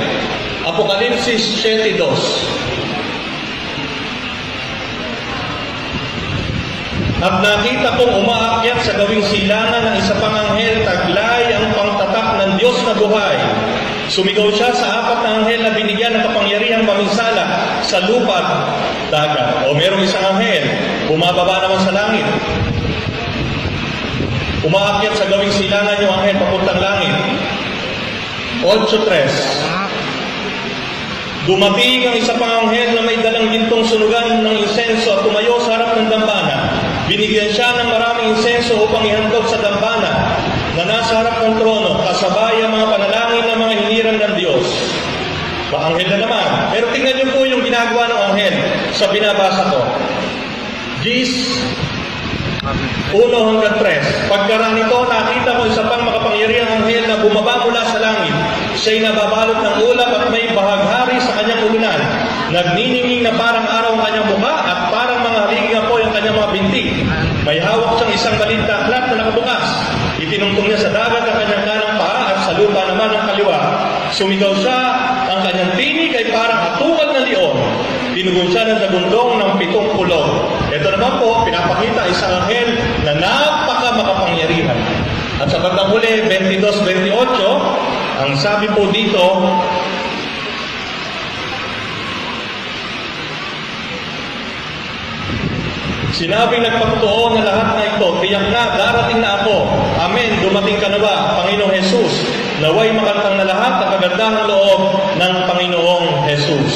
Apokalipsis 7:2. At nakita kong umaakyat sa gawing silangan ng isa pang anghel, taglay ang pangtatak ng Diyos na buhay. Sumigaw siya sa 4 na anghel na binigyan ng kapangyarihang maminsala sa lupa at dagat. O merong isang anghel, bumababa naman sa langit. Umaakyat sa gawing silangan yung anghel papuntang langit. 8:3. Dumating ang isa pang anghel na may dalang gintong sunugan ng insenso at tumayo sa harap ng dambana. Binigyan siya ng maraming insenso upang ihandog sa dambana na nasa harap ng trono, kasabay ang mga panalangin ng mga hiniram ng Diyos. Anghel na naman. Pero tingnan niyo po yung ginagawa ng anghel sa binabasa ko. Gis 1-3. Pagkaraan nito, nakita ko isa pang makapangyarihang anghel na bumaba mula sa langit. Siya'y nababalot ng ulap at may bahaghari sa kanyang ulunan. Nagniningning na parang araw ang kanyang mukha at parang mga haligi po ang kanyang mga binti. May hawak siyang isang maliit na aklat na nakabukas. Itinungtong niya sa dagat ang kanyang kanang paa at sa lupa naman ang kaliwa. Sumigaw siya, ang kanyang tinig ay parang atungad na leon. Tinugong siya ng dagundong ng 7 pulong. Ito naman po, pinapakita isang anghel na napaka makapangyarihan. At sa bandang huli, 22-28, Ang sabi po dito, sinabing nagpatutuo na lahat na ito, tiyak na, darating na ako. Amen, dumating ka na ba, Panginoong Jesus? Naway makantang na lahat ang kagandahang loob ng Panginoong Jesus.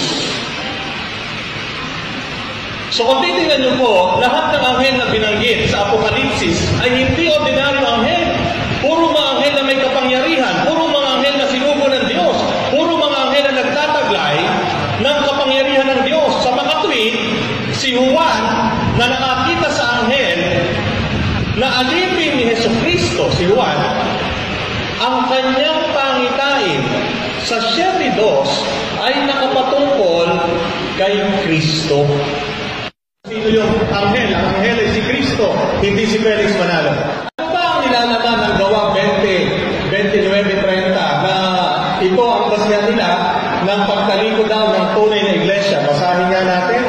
So kung titingnan niyo po, lahat ng anghel na binanggit sa Apokalipsis ay hindi ordinaryong anghel. Puro mga anghel na may kapangyarihan, puro mga anghel na sinugo ng Diyos, puro mga anghel na nagtataglay ng kapangyarihan ng Diyos. Sa makatwid, si Juan na nakakita sa anghel na alipin ni Jesucristo, si Juan, ang kanyang pangitain sa 7:2 ay nakapatungkol kay Kristo. Sino yung anghel? Ang anghel ay si Kristo, hindi si Felix Manalo. Ano ba ang nilalaman ng Gawa 29:30 na ito ang basihan nila ng pagtalikod daw ng tunay na iglesia? Basahin nga natin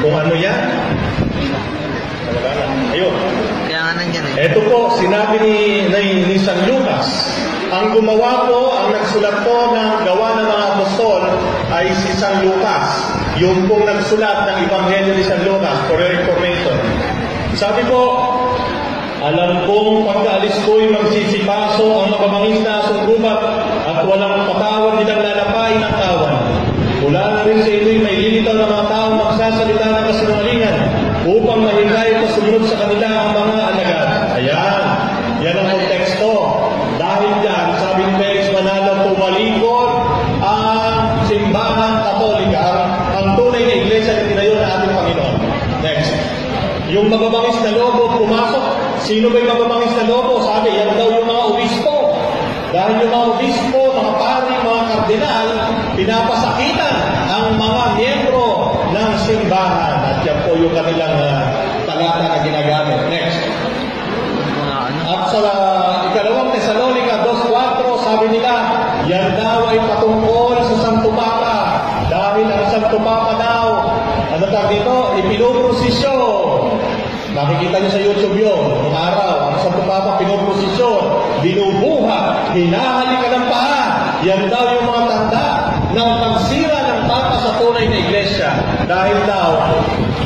kung ano yan. Ayun. Kaya nga nandiyan eh. Ito po, sinabi ni San Lucas. Ang gumawa po, ang nagsulat po ng Gawa ng mga Apostol ay si San Lucas. Yung pong nagsulat ng Ebanghelyo ni San Lucas, for your information. Sabi po, alam kong pagkaalis ko'y magsisipaso ang mababangis na sunggubat at walang patawad nilang lalapain ang tawan. Mula na rin sa inyo'y may lilitaw na mga taong magsasalita ng kasinungalingan upang mahingay at sumunod sa kanila ang mga alagad. Ayan, yan ang konteksto. Dahil dyan, sabi ni Felix Manalo, tumalikod ang simbahan katolika, ang tunay na iglesia na tinayo na ating Panginoon. Next. Yung magabangis na lobo pumasok. Sino ba yung magabangis na lobo? Sabi, yan daw yung mga obispo. Dahil yung mga obispo, mga pari, mga kardinal, pinapasakitan ang mga miyembro ng simbahan. At yan po yung kanilang talata na ginagamit. Next. At sa ikalawang Tesalonica 2:4, sabi nila, yan daw ay patungkol sa Santo Papa. Dahil ang Santo Papa daw, ano tawag dito? Ipinuprosisyon. Nakikita niyo sa YouTube yun, noong araw, ang Santo Papa pinuprosisyon, binubuhat, hinahalikan ng paa. Yan daw yung mga tanda ng pagsira ng Papa sa tunay na iglesia. Dahil daw,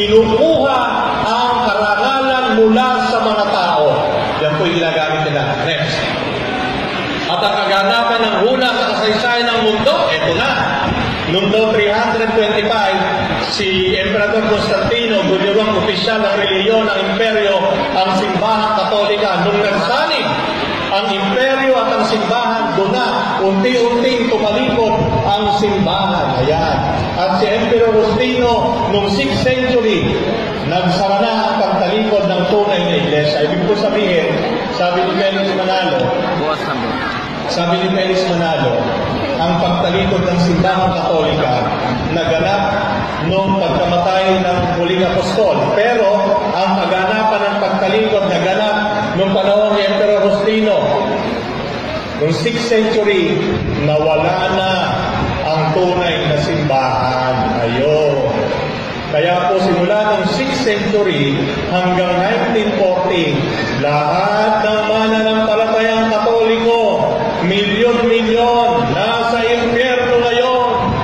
kinukuha ang karangalan mula sa mga tao. Yan po yung ginagamit nila. Next. At ang kaganapan ng hula sa kasaysayan ng mundo, eto na. Noong 325, si Emperador Constantino, gulirang opisyal ng reliyon ng imperyo, ang simbahang katolika. Nung nagsanib ang imperyo at ang simbahan, doon na unti-unting tumalikod ang simbahan. Ayan. At si Emperor Justino, noong 6th century, nagsara na ang pagtalikod ng tunay na iglesia. Ibig po sabihin, sabi ni Felix Manalo, sabi ni Felix Manalo, ang pagtalikod ng simbahang katolika naganap noong pagkamatay ng huling apostol. Pero ang kaganapan ng pagtalikod naganap noong panahon ni Emperor Justino. Noong 6th century, nawala na ang tunay na simbahan. Ayun. Kaya po simula noong 6th century hanggang 1914, lahat ng mananampalatayang Katoliko, milyon-milyon, nasa impyerno ngayon.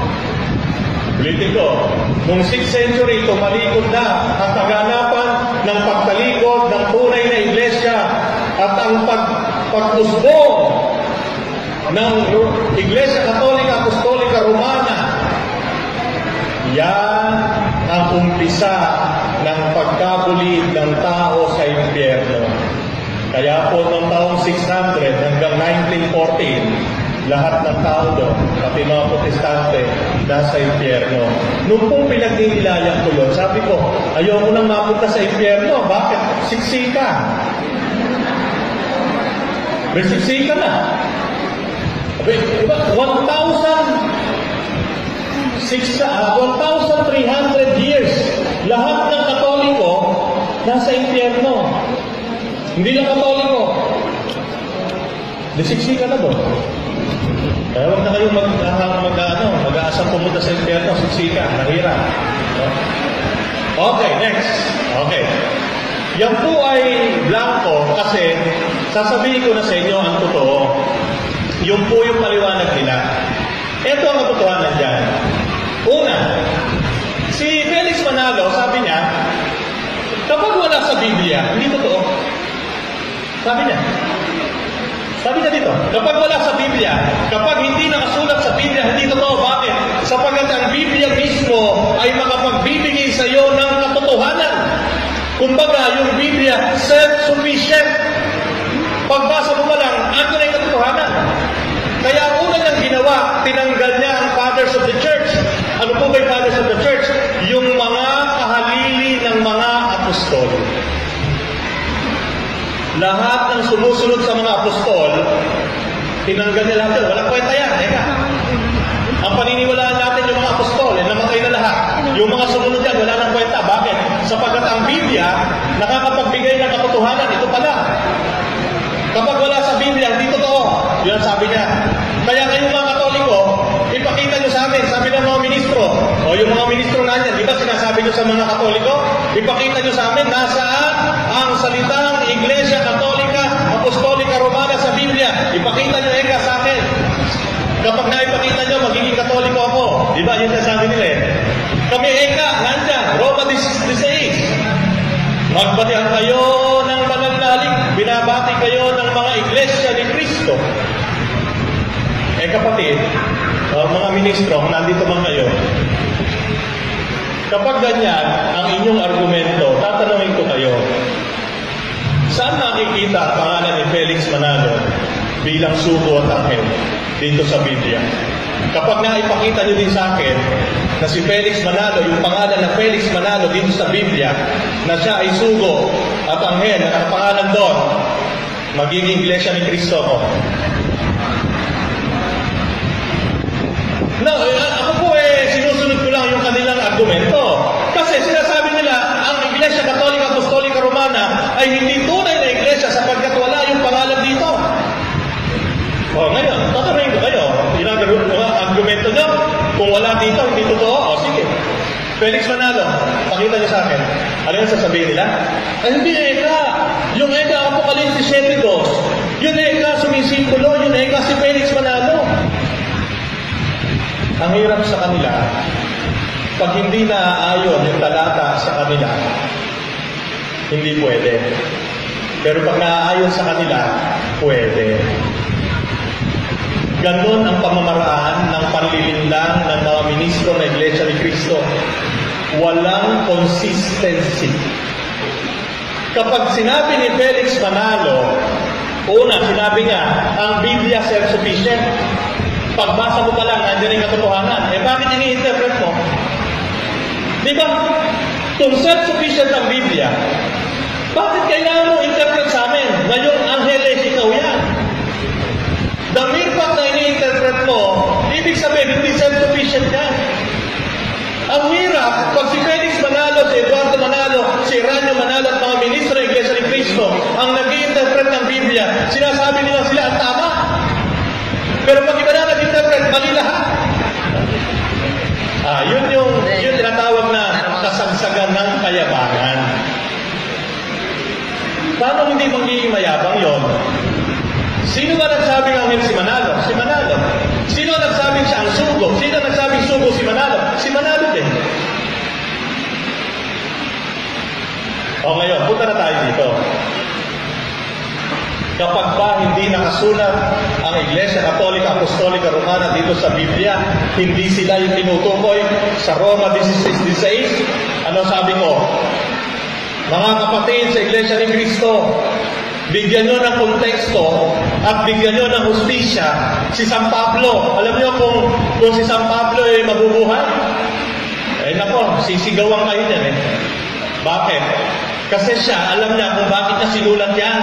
Ulitin ko, noong 6th century, tumalikod na ang kaganapan ng pagtalikod ng tunay na iglesia at ang pagpusbong ng Iglesia Katolika Apostolika Romana. Yan ang umpisa ng pagkabulid ng tao sa impyerno. Kaya po noong taong 600 hanggang 1914, lahat ng tao doon, pati mga protestante, nasa impyerno. Noong pong pinagdinilayan ko yun, sabi ko, ayoko nang mapunta sa impyerno. Bakit? Siksika. May siksika na. 1,300 years, lahat ng Katoliko nasa impyerno. Hindi lang Katoliko. Nasiksika na doon. Kaya huwag na kayong mag-aasang pumunta sa impyerno, siksika, nahirap. Okay, next. Okay. Yan po ay blanco kasi sasabihin ko na sa inyo ang totoo. Yung po yung paliwanag nila. Ito ang katotohanan dyan. Una, si Felix Manalo, sabi niya, kapag wala sa Biblia, hindi totoo. Sabi niya dito, kapag wala sa Biblia, kapag hindi nakasulat sa Biblia, hindi totoo. Bakit? Sapagkat ang Biblia mismo ay makapagbibigay sa iyo ng katotohanan. Kumbaga, yung Biblia, self-sufficient. Pagbasa mo pa lang, ano na yung katotohanan? Kaya ang una niyang ginawa, tinanggal niya ang Fathers of the Church. Ano po ba yung Fathers of the Church? Yung mga kahalili ng mga apostol. Lahat ng sumusunod sa mga apostol, tinanggal niya lahat yun. Walang kwenta yan. Ang paniniwalaan natin yung mga apostol, namatay na lahat. Yung mga sumunod yan, wala nang kwenta. Bakit? Sapagkat ang Biblia, nakakapagbigay ng katotohanan. Ito pala. Kapag wala sa Biblia, hindi totoo. Yun ang sabi niya. Kaya kayong mga Katoliko, ipakita nyo sa amin, sabi ng mga ministro, o yung mga ministro na yan, di ba sinasabi nyo sa mga Katoliko? Ipakita nyo sa amin, nasaan ang salitang Iglesia Katolika, Apostolika Romana sa Biblia. Ipakita nyo eka sa akin. Kapag naipakita nyo, magiging Katoliko ako. Di ba? Yun ang sabi nila eh. Kami eka, nandyan, Roma 16. Magbatihan kayo ng mananalig, binabati kayo ng mga iglesia ni Kristo. Kapatid, mga ministro, nandito man kayo, kapag ganyan ang inyong argumento, tatanungin ko kayo, saan nakikita ang pangalan ni Felix Manalo bilang sugo at anghel dito sa Biblia? Kapag naipakita nyo din sa akin na si Felix Manalo, yung pangalan na Felix Manalo dito sa Biblia, na siya ay sugo at anghel, na nakapangalan doon, magiging iglesia ni Kristo ko. No, ako po sinusunod ko lang yung kanilang argumento. Kasi sinasabi nila, ang Iglesia Katolika Apostolika Romana ay hindi tunay na iglesia sapagkat wala yung pangalan dito. Ngayon, tatanungin ko kayo, argumento nyo, kung wala dito, hindi totoo, sige. Felix Manalo, pakita nyo sa akin. Ano yung sasabihin nila? Hindi eka. Yung eka, Apokalipsis 7:2. Yung eka, sumisimbolo. Yung eka, si Felix Manalo. Ang hirap sa kanila, pag hindi naaayon yung talata sa kanila, hindi pwede. Pero pag naaayon sa kanila, pwede. Ganon ang pamamaraan ng panlilinlang ng mga ministro ng Iglesia ni Cristo. Walang consistency. Kapag sinabi ni Felix Manalo, una, sinabi niya, ang Biblia self-sufficient. Pagbasa mo pa lang, nandiyan yung katotohanan. Bakit ini-interpret mo? Di ba? Kung self-sufficient ang Biblia, bakit kailangan mo interpret sa amin na yung angeles ikaw yan? The mere fact na ini-interpret mo, ibig sabihin, hindi self-sufficient yan. Ang hirap, pag si Felix Manalo, si Eduardo Manalo, si Ranyo Manalo at mga ministro ng Iglesia ni Cristo, ang nag-i-interpret ng Biblia, sinasabi nila sila ang tama. Pero pag iba na nag-interpret, mali lahat. Yun tinatawag na kasagsagan ng kayabangan. Paano hindi magiging mayabang yon? Sino ba nagsabing anghel si Manalo? Si Manalo. Sino nagsabing siya ang sugo? Sino nagsabing sugo si Manalo? Si Manalo din. Ngayon, punta na tayo dito. Kapag ba hindi nakasulat ang Iglesia Katolika Apostolika Romana dito sa Biblia, hindi sila yung tinutukoy sa Roma 16:16, ano sabi ko? Mga kapatid sa Iglesia ni Cristo, bigyan nyo ng konteksto at bigyan nyo ng hustisya si San Pablo. Alam nyo kung si San Pablo ay mabubuhay? Nako, sisigawan kayo niyan Bakit? Kasi siya, alam niya kung bakit niya sinulat yan.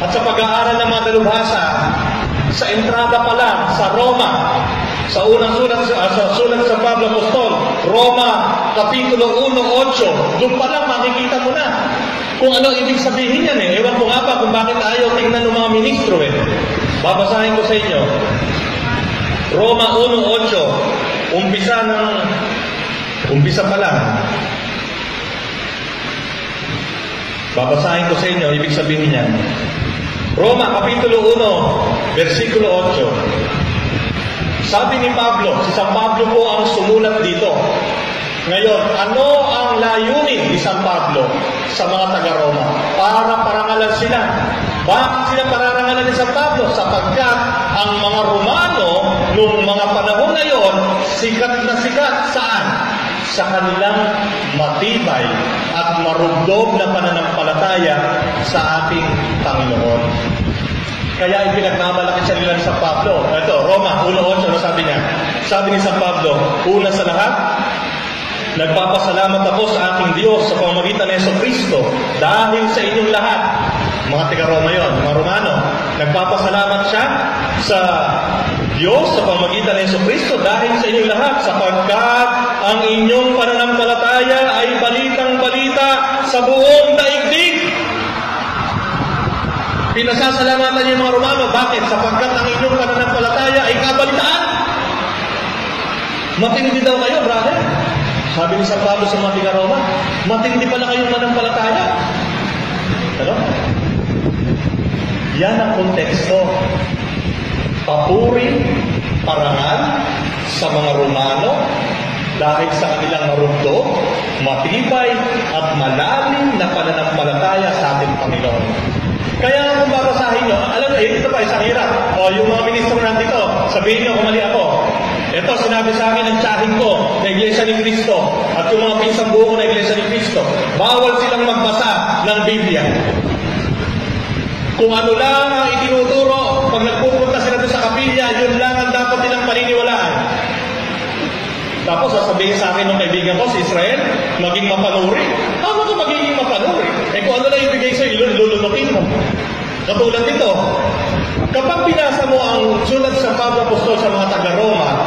At sa pag-aaral ng mga dalubhasa, sa entrada pa lang, sa Roma, sa unang sulat sa Pablo Apostol, Roma, Kapitulo 1:8, doon pa lang makikita mo na kung ano ibig sabihin yan Ewan ko nga ba kung bakit ayaw tingnan ng mga ministro Babasahin ko sa inyo. Roma 1:8, umpisa pa lang. Babasahin ko sa inyo, ibig sabihin niyan. Roma, Kapitulo 1, versikulo 8. Sabi ni Pablo, si San Pablo po ang sumulat dito. Ngayon, ano ang layunin ni San Pablo sa mga taga-Roma? Para parangalan sila. Bakit sila pararangalan ni San Pablo? Sapagkat ang mga Romano, noong mga panahon na yon, sikat na sikat saan? Sa kanilang matibay at marugdog na pananampalataya sa ating Panginoon. Kaya ipinagmamalaki siya nila ni San Pablo. Ito, Roma 1:8, ano sabi niya? Sabi ni San Pablo, una sa lahat, nagpapasalamat ako sa aking Diyos sa pamamagitan ng Jesucristo dahil sa inyong lahat. Mga taga-Roma yun, mga Romano. Nagpapasalamat siya sa Diyos sa pamamagitan ng Jesucristo dahil sa inyong lahat sapagkat ang inyong pananampalataya ay balitang-balita sa buong daigdig. Pinasasalamatan niyo yung mga Romano. Bakit? Sapagkat ang inyong pananampalataya ay kabalitaan. Matindi daw kayo, brother. Sabi ni San Pablo sa mga taga-Roma, matindi pala kayong mananampalataya. Ano? Yan ang konteksto. Papuri, parangal sa mga Romano dahil sa kanilang marugdog, matibay at malalim na pananampalataya sa ating Panginoon. Kaya kung babasahin nyo, alam nyo, ito pa isang hirap. O yung mga ministro nandito, sabihin nyo kung mali ako. Ito, sinabi sa akin ng tsahin ko na Iglesia ni Cristo at yung mga pinsang buo ko na Iglesia ni Cristo. Bawal silang magbasa ng Biblia. Kung ano lang ang itinuturo, pag nagpupunta sila doon sa kapilya, yun lang ang dapat nilang paniniwalaan. Tapos sasabihin sa akin ng kaibigan ko, si Israel, maging mapanuri. Tama ka magiging mapanuri. Kung ano lang ibigay sa'yo, ilulunukin mo. Katulad nito, kapag binasa mo ang sulat sa Pablo Apostol sa mga taga-Roma,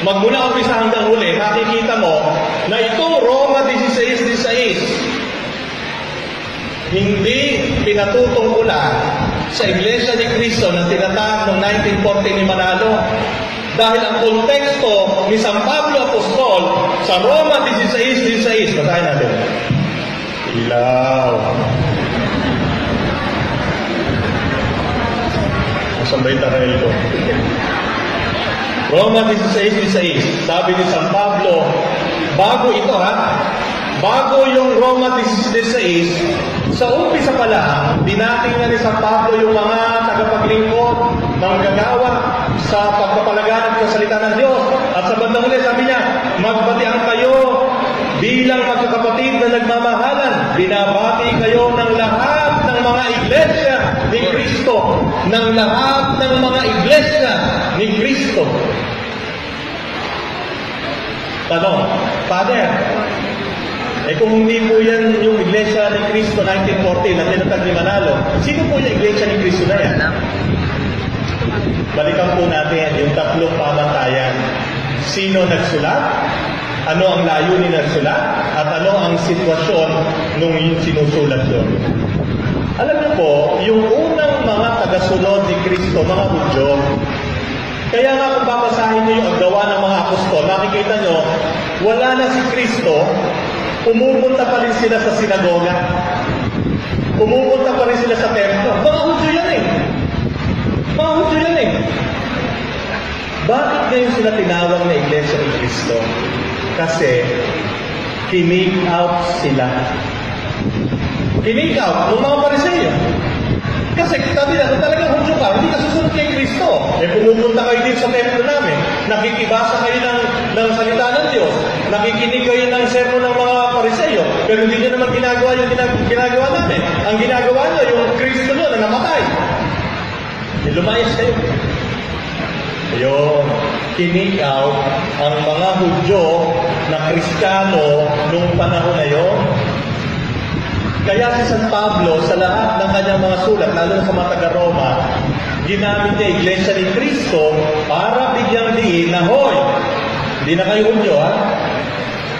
magmula umpisa hanggang huli, nakikita mo na itong Roma 16:16, hindi pinatutungkulan sa Iglesia ni Cristo na tinatawag noong 1940 ni Manalo. Dahil ang konteksto ni San Pablo Apostol sa Roma 16:16, basahin natin. Ilaw. Saan ba yung taral ko? Roma 16:16, sabi ni San Pablo, bago ito bago yung Roma 16:16, sa umpisa pa lang, dinating na ni San Pablo yung mga tagapaglingkod, manggagawa sa pagpapalaganap ng salita ng Diyos. At sa bandang huli, sabi niya, magbatian kayo bilang magkakapatid na nagmamahalan. Binabati kayo ng lahat ng mga iglesia ni Cristo. Ng lahat ng mga iglesia ni Cristo. Tanong, Father, kung hindi po yan yung Iglesia ni Cristo 1914 na tinatag ni Manalo, sino po yung Iglesia ni Cristo na yan? Balikan po natin yung tatlong pamantayan. Sino nagsulat? Ano ang layunin ng sulat? At ano ang sitwasyon nung sinusulat yun? Alam niyo po, yung unang mga tagasunod ni Cristo, mga Hudyo, kaya nga kung babasahin niyo yung gawa ng mga apostol, nakikita niyo, wala na si Cristo, pumupunta pa rin sila sa sinagoga. Pumupunta pa rin sila sa templo. Mga Hudyo yan eh. Mga Hudyo yan eh. Bakit ngayon sila tinawag na Iglesia ni Cristo? Kasi kinig out sila. Kinig out ng mga Pariseo. Kasi sabi na, kung talagang Hudyo ka, hindi ka susunod kay Cristo. Pumupunta kayo dito sa templo namin. Nakikibasa kayo ng salita ng Diyos. Nakikinig kayo ng sermon ng mga Pariseo. Pero hindi nyo naman ginagawa yung ginagawa namin. Ang ginagawa nyo, yung Cristo nyo na namatay. Lumayas kayo. Ayun. Kinig out ang mga Hudyo na Kristiyano nung panahon na yun. Kaya si San Pablo, sa lahat ng kanyang mga sulat, lalo na sa mga taga-Roma, ginamit niya Iglesia ni Cristo para bigyang diin na, hoy, hindi na kayo Hudyo, ha?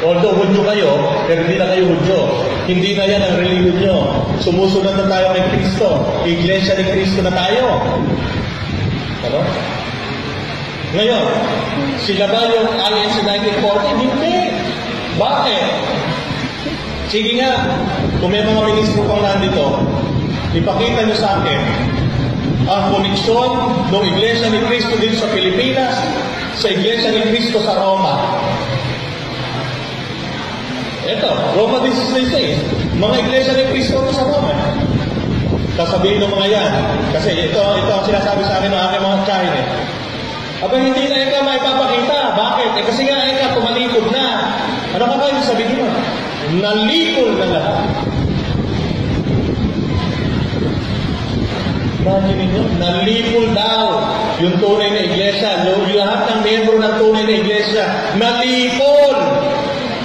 Although Hudyo kayo, pero hindi na kayo Hudyo. Hindi na yan ang religion nyo. Sumusunod na tayo kay Cristo. Iglesia ni Cristo na tayo. Ano? Ngayon, sila ba yung INC 1940? Hindi. Bakit? Sige nga, kung may mga ministro pang nandito, ipakita nyo sa akin ang koneksyon ng Iglesia ni Cristo dito sa Pilipinas sa Iglesia ni Cristo sa Roma. Ito, Roma 16:6, mga Iglesia ni Cristo sa Roma. Sasabihin ng mga yan, kasi ito ang sinasabi sa akin ng aking mga kahin eh. Aba, hindi na ikaw maipapakita. Bakit? Kasi nga ikaw tumalikod na. Ano ka ba yung sabihin mo? Nalikod na lahat. Imagine nyo, nalikod daw yung tunay na iglesia. Yung lahat ng membro ng tunay na iglesia, nalikod.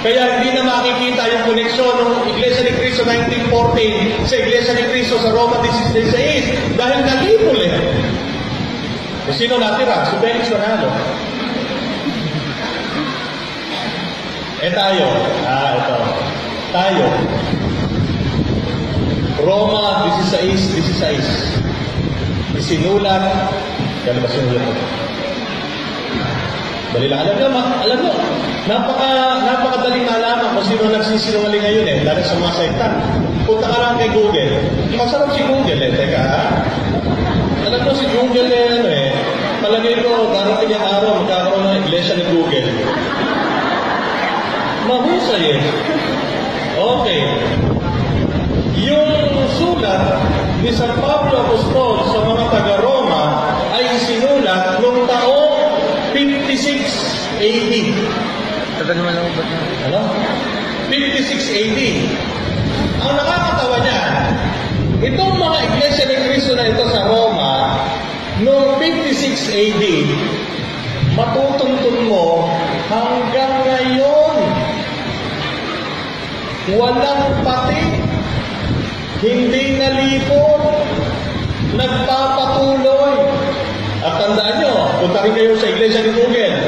Kaya hindi na makikita yung koneksyon ng Iglesia ni Cristo 1914 sa Iglesia ni Cristo sa Roma 16:6 dahil nalikod eh. Sino natira? Si Felix Manalo. Tayo. Ito. Tayo. Roma 16:16. Isinulat. Kaya ba sinulat ito? Dali lang. Alam mo, napakadaling malaman kung sino nagsisinungaling ngayon eh, lalo sa mga sekta. Punta ka lang kay Google. Masarap si Google eh. Teka ha? Alam mo si Google palagay ko, darating yung araw, magkakaroon ng iglesia ni Google. Mahusay eh. Okay. Yung sulat ni San Pablo Apostol sa mga taga-Roma ay isinulat noong taong 56 AD. Tagal naman lang ba? Ano? 56 AD. Ang nakakatawa niya, itong mga iglesia ni Cristo na ito sa Roma, noong 56 AD, matutuntun mo hanggang ngayon. Walang pati, hindi nalipod, nagpapatuloy. At tandaan nyo, punta rin kayo sa iglesia ni Google.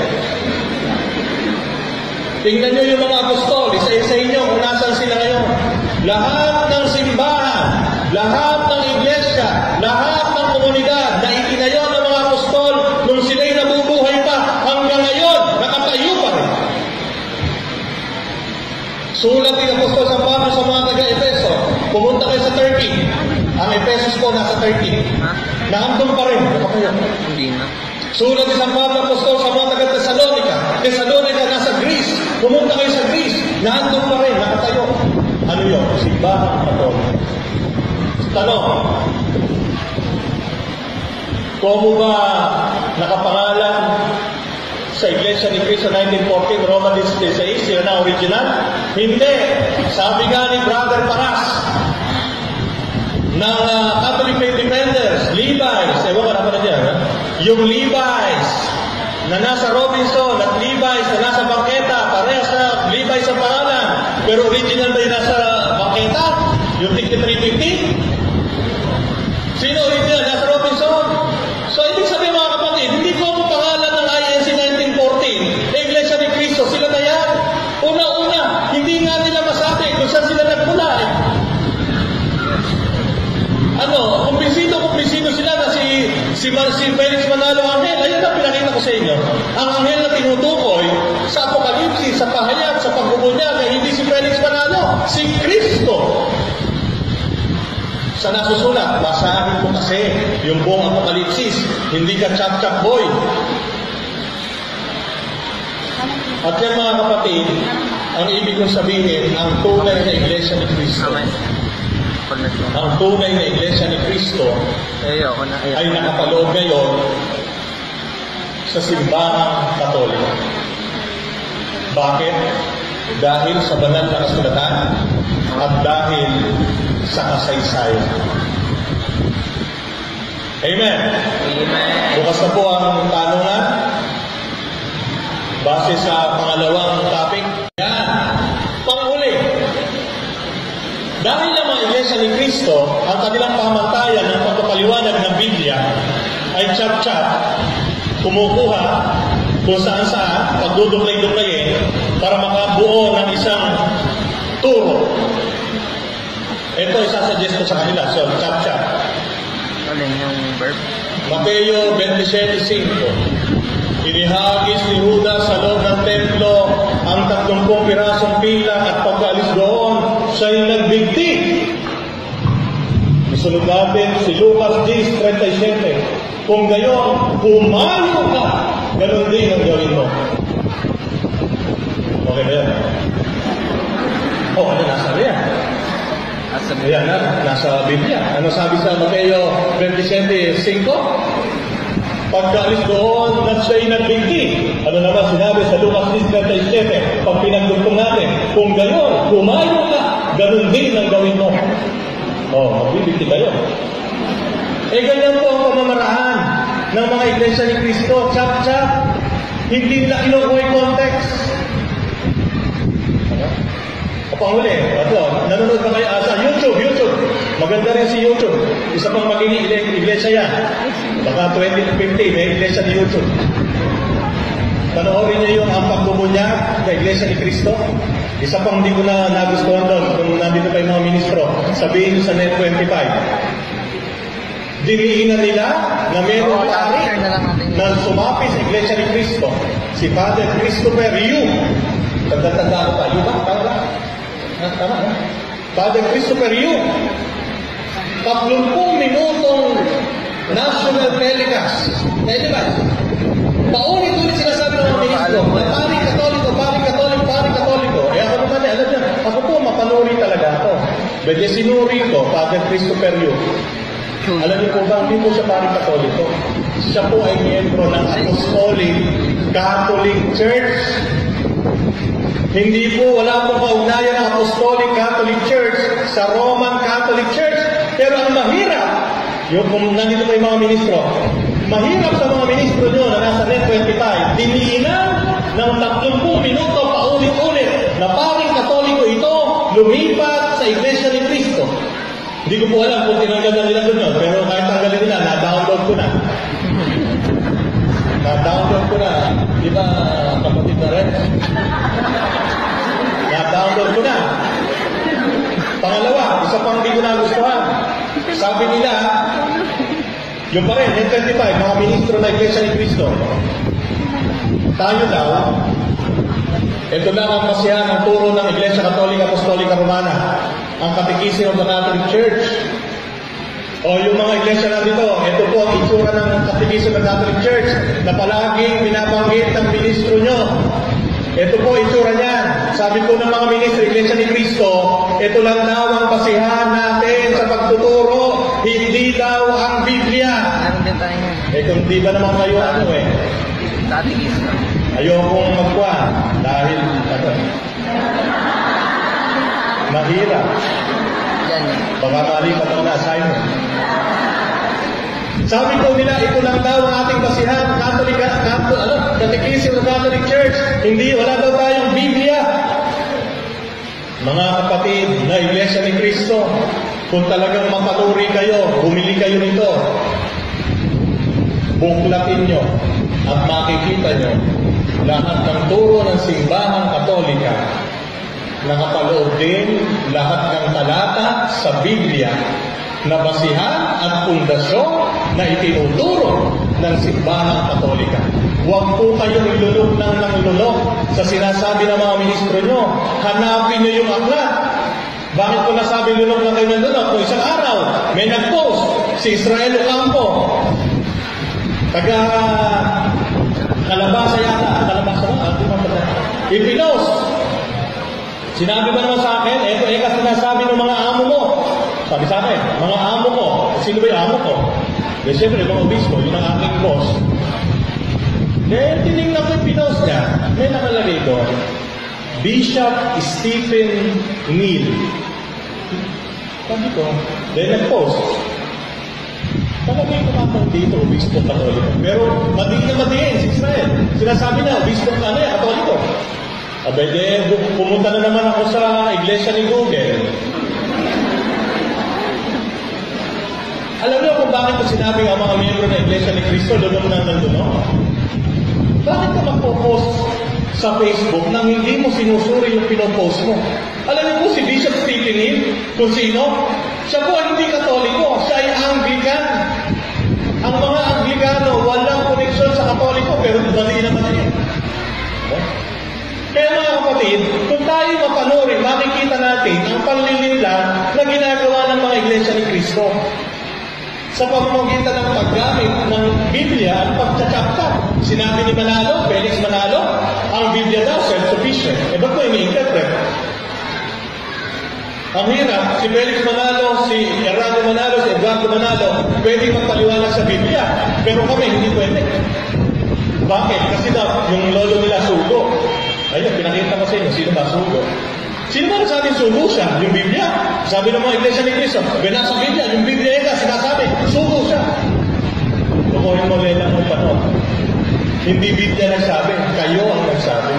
Tingnan nyo yung mga apostol, isa-isa nyo kung nasan sila ngayon. Lahat ng simbahan, lahat ng iglesia, lahat ng komunidad na itinayo ng mga apostol nung sila'y nabubuhay pa hanggang ngayon, nakatayo pa rin. Sulat ni Apostol San Pablo sa mga taga-Efeso. Pumunta kayo sa Turkey. Ang Efesos po nasa Turkey. Naandun pa rin. Hindi na. Sulat ni San Pablo Apostol sa mga taga-Thessalonica. Thessalonica nasa Greece. Pumunta kayo sa Greece. Naandun pa rin. Nakatayo. Ano yun? Simbahan Katolik. Tanong. Kung ba nakapangalan sa Iglesia ni Cristo 1914, Roma 16:6, sila na original? Hindi. Sabi nga ni Brother Paras ng Catholic Faith Defenders, Levi's, ewan ka na dyan, ha? Yung Levi's na nasa Robinson at Levi's na nasa Bangketa, parehas na Levi's ang pangalan, pero original ba yung nasa Bangketa? Yung ticket 350? Sino original? Nasa Robinson. So, ibig sabihin mga kapatid, hindi po ang pangalan ng INC 1914, Iglesia ni Cristo, sila na yan. Una-una, hindi nga nila masabi kung saan sila nagmula eh. Kumbinsido sila na si Felix Manalo Angel. Ayun na, pinakita ko sa inyo. Ang anghel na tinutukoy sa Apokalipsis, sa pahayag, sa pagbubunyag, ay hindi si Felix Manalo, si Kristo. Sa nasusulat, basahin mo kasi yung buong Apokalipsis. Hindi ka chap-chap boy. At yan mga kapatid, ang ibig kong sabihin, ang tunay na Iglesia ni Cristo. Ang tunay na Iglesia ni Cristo ay nakapaloob ngayon sa simbahang Katoliko. Bakit? Dahil sa banal na kasulatan at dahil sa kasaysayan. Amen? Amen. Bukas na po ang tanungan. Base sa pangalawang topic. Yan. Panghuli. Dahil ang mga Iglesia ni Cristo, ang kanilang pamantayan ng pagpapaliwanag ng Biblia ay chap-chap, kumukuha kung saan-saan, pagduduklay-duklayin para makabuo ng isang turo. Ito isasuggest ko sa kanila. So, chap-chap. Alin yung verb? Mateo 27:5. Inihagis ni Judas sa loob ng templo ang 30 pirasong pila at pagkaalis doon, siya'y nagbigti. Sunod natin si Lucas 10:37. Kung gayon, humayo ka, ganun din ang gawin mo. Okay ba yan? Oh, ano nasa yan? Ayan na, nasa Biblia. Ano sabi sa Mateo 27:5? Pagkaalis doon, at siya'y nagbigti. Ano naman sinabi sa Lucas 10:37? Pag pinagdugtong natin, kung gayon, humayo ka, ganun din ang gawin mo. Oh, magbibigti kayo. Ganyan po ang pamamaraan ng mga iglesia ni Cristo. Chap-chap. Hindi nila kinukuha yung context. Panghuli, nanonood ba kayo sa YouTube? Maganda rin si YouTube. Isa pang magiging iglesia yan. Baka 2050, may iglesia ni YouTube. Panoorin niyo yung ang pagbubunyag ng iglesia ni Cristo. Isa pang hindi ko na nagustuhan doon kung nandito pa yung mga ministro. Sabihin nyo sa Net 25. Diniinan nila na meron pari na sumapi sa iglesia ni Cristo. Si Father Christopher Yu. Tanda-tanda ko pa. Yu ba? Tama. Father Christopher Yu. 30 minutong national telecast. Paulit-ulit sinasabi ng mga ministro, pari Katoliko. Ako naman, alam niya, ako po, mapanuri talaga ako. Bede sinuri ko, Father Christopher Yu. Alam niyo po ba, hindi po siya pari Katoliko. Siya po ay miyembro ng Apostolic Catholic Church. Hindi po, wala pong kaugnayan ng Apostolic Catholic Church sa Roman Catholic Church. Pero ang mahirap, yung kung nandito pa yung mga ministro, mahirap sa mga ministro nyo na nasa Net 25, diniinan ng 30 minuto paulit-ulit na paring Katoliko ito lumipat sa Iglesia ni Cristo. Hindi ko po alam kung tinanggal na nila doon, pero kahit tanggalin nila, na-download ko na. Di ba, kapatid na rin? Na-download ko na. Pangalawa, isa pang hindi ko nagustuhan. Sabi nila, yung pa rin, Net 25, mga ministro na Iglesia ni Cristo. Tayo daw, ito lang ang pasihan ng turo ng Iglesia Katolika Apostolika Romana, ang Katekismo ng Catholic Church. O yung mga iglesia na dito, ito po ang itsura ng Katekismo ng Catholic Church na palaging binabanggit ng ministro nyo. Ito po itsura niyan. Sabi po ng mga ministro, Iglesia ni Cristo, ito lang daw ang pasihan natin sa pagtuturo, hindi daw ang Biblia. Kung di ba naman kayo Katekismo. Ayokong magkuha dahil mahirap. Baka malipat ang assignment. Sabi ko nila, ito lang daw ang ating basihan, Katekismo ng Catholic Church. Hindi, wala daw tayong Biblia. Mga kapatid na Iglesia ni Cristo, kung talagang mapanuri kayo, bumili kayo nito. Buklatin nyo at makikita nyo lahat ng turo ng simbahang Katolika. Nakapaloob din lahat ng talata sa Biblia na basihan at pundasyon na itinuturo ng simbahang Katolika. Huwag po kayong ilulog ng lulok sa sinasabi ng mga ministro nyo. Hanapin nyo yung aklat. Bakit ko nasabi lulok na kayo ng lulok? Kung isang araw, may nag-post si Israel Ocampo. Taga Kalabasa yata. Kalabasa ba? Ipinos. Sinabi ba naman sa akin, kasi sinasabi ng mga amo mo. Sabi sa akin, mga amo ko. Sino ba yung amo ko? Then siyempre, mga obispo, yun ang aking boss. Then, tinignan ko yung pinost niya. May nakalagay doon. Bishop Stephen Neal. Sabi ko, then nag-post. Talagay ko naman dito, obispo Katoliko. Pero, madiin si Israel. Sinasabi na, obispo Katoliko. Abay, pumunta na naman ako sa iglesia ni Google. Alam niyo kung bakit ko sinabi ang mga miyembro ng Iglesia ni Cristo lulong na nandun? Bakit ka magpo-post sa Facebook nang hindi mo sinusuri yung pinopost mo? Alam niyo po si Bishop Stephen Neal, kung sino? Siya po ay hindi Katoliko, siya ay Anglican. Ang mga Anglikano, walang koneksyon sa Katoliko, pero mali naman yun. Kaya mga kapatid, kung tayo mapanuri, makikita natin ang panlilinlang na ginagawa ng mga Iglesia ni Cristo. Kristo. Sa pamamagitan ng paggamit ng Biblia at pagtsatsak. Sinabi ni Manalo, Felix Manalo, ang Biblia daw self-sufficient. Ba't ko ini-interpret? Ang hirap, si Felix Manalo, si Errado Manalo, si Eduardo Manalo, pwede magpaliwanag sa Biblia. Pero kami, hindi pwede. Bakit? Kasi daw, yung lolo nila sugo. Ayun, pinakita ko sa inyo, sino ba sugo? Sino ba nagsabing sugo siya? Yung Biblia. Sabi ng mga Iglesia ni Cristo, binasa Biblia, yung Biblia eka, sinasabi, sugo siya. Tukuhin mo rin ang panahon. Hindi Biblia nagsabi, kayo ang nagsabi.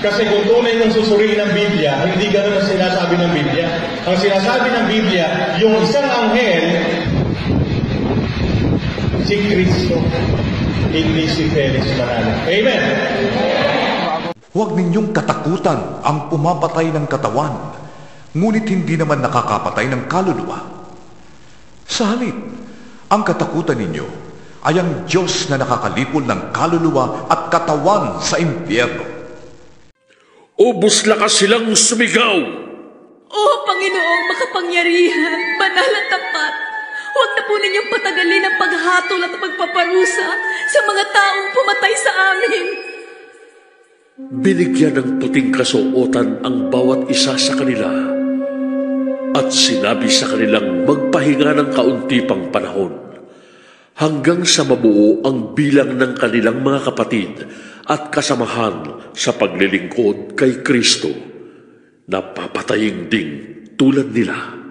Kasi kung tunay mong susuriin ng Biblia, hindi ganun ang sinasabi ng Biblia. Ang sinasabi ng Biblia, yung isang anghel, si Kristo, hindi si Felix Manalo. Amen! Huwag ninyong katakutan ang pumapatay ng katawan, ngunit hindi naman nakakapatay ng kaluluwa. Sa halip, ang katakutan ninyo ay ang Diyos na nakakalipol ng kaluluwa at katawan sa impyerno. Ubus lakas silang sumigaw. O Panginoong makapangyarihan, banal at tapat, huwag na po ninyong patagalin ang paghatol at pagpaparusa sa mga taong pumatay sa amin. Binigyan ng puting kasuotan ang bawat isa sa kanila at sinabi sa kanilang magpahinga ng kaunti pang panahon hanggang sa mabuo ang bilang ng kanilang mga kapatid at kasamahan sa paglilingkod kay Kristo na papatayin ding tulad nila.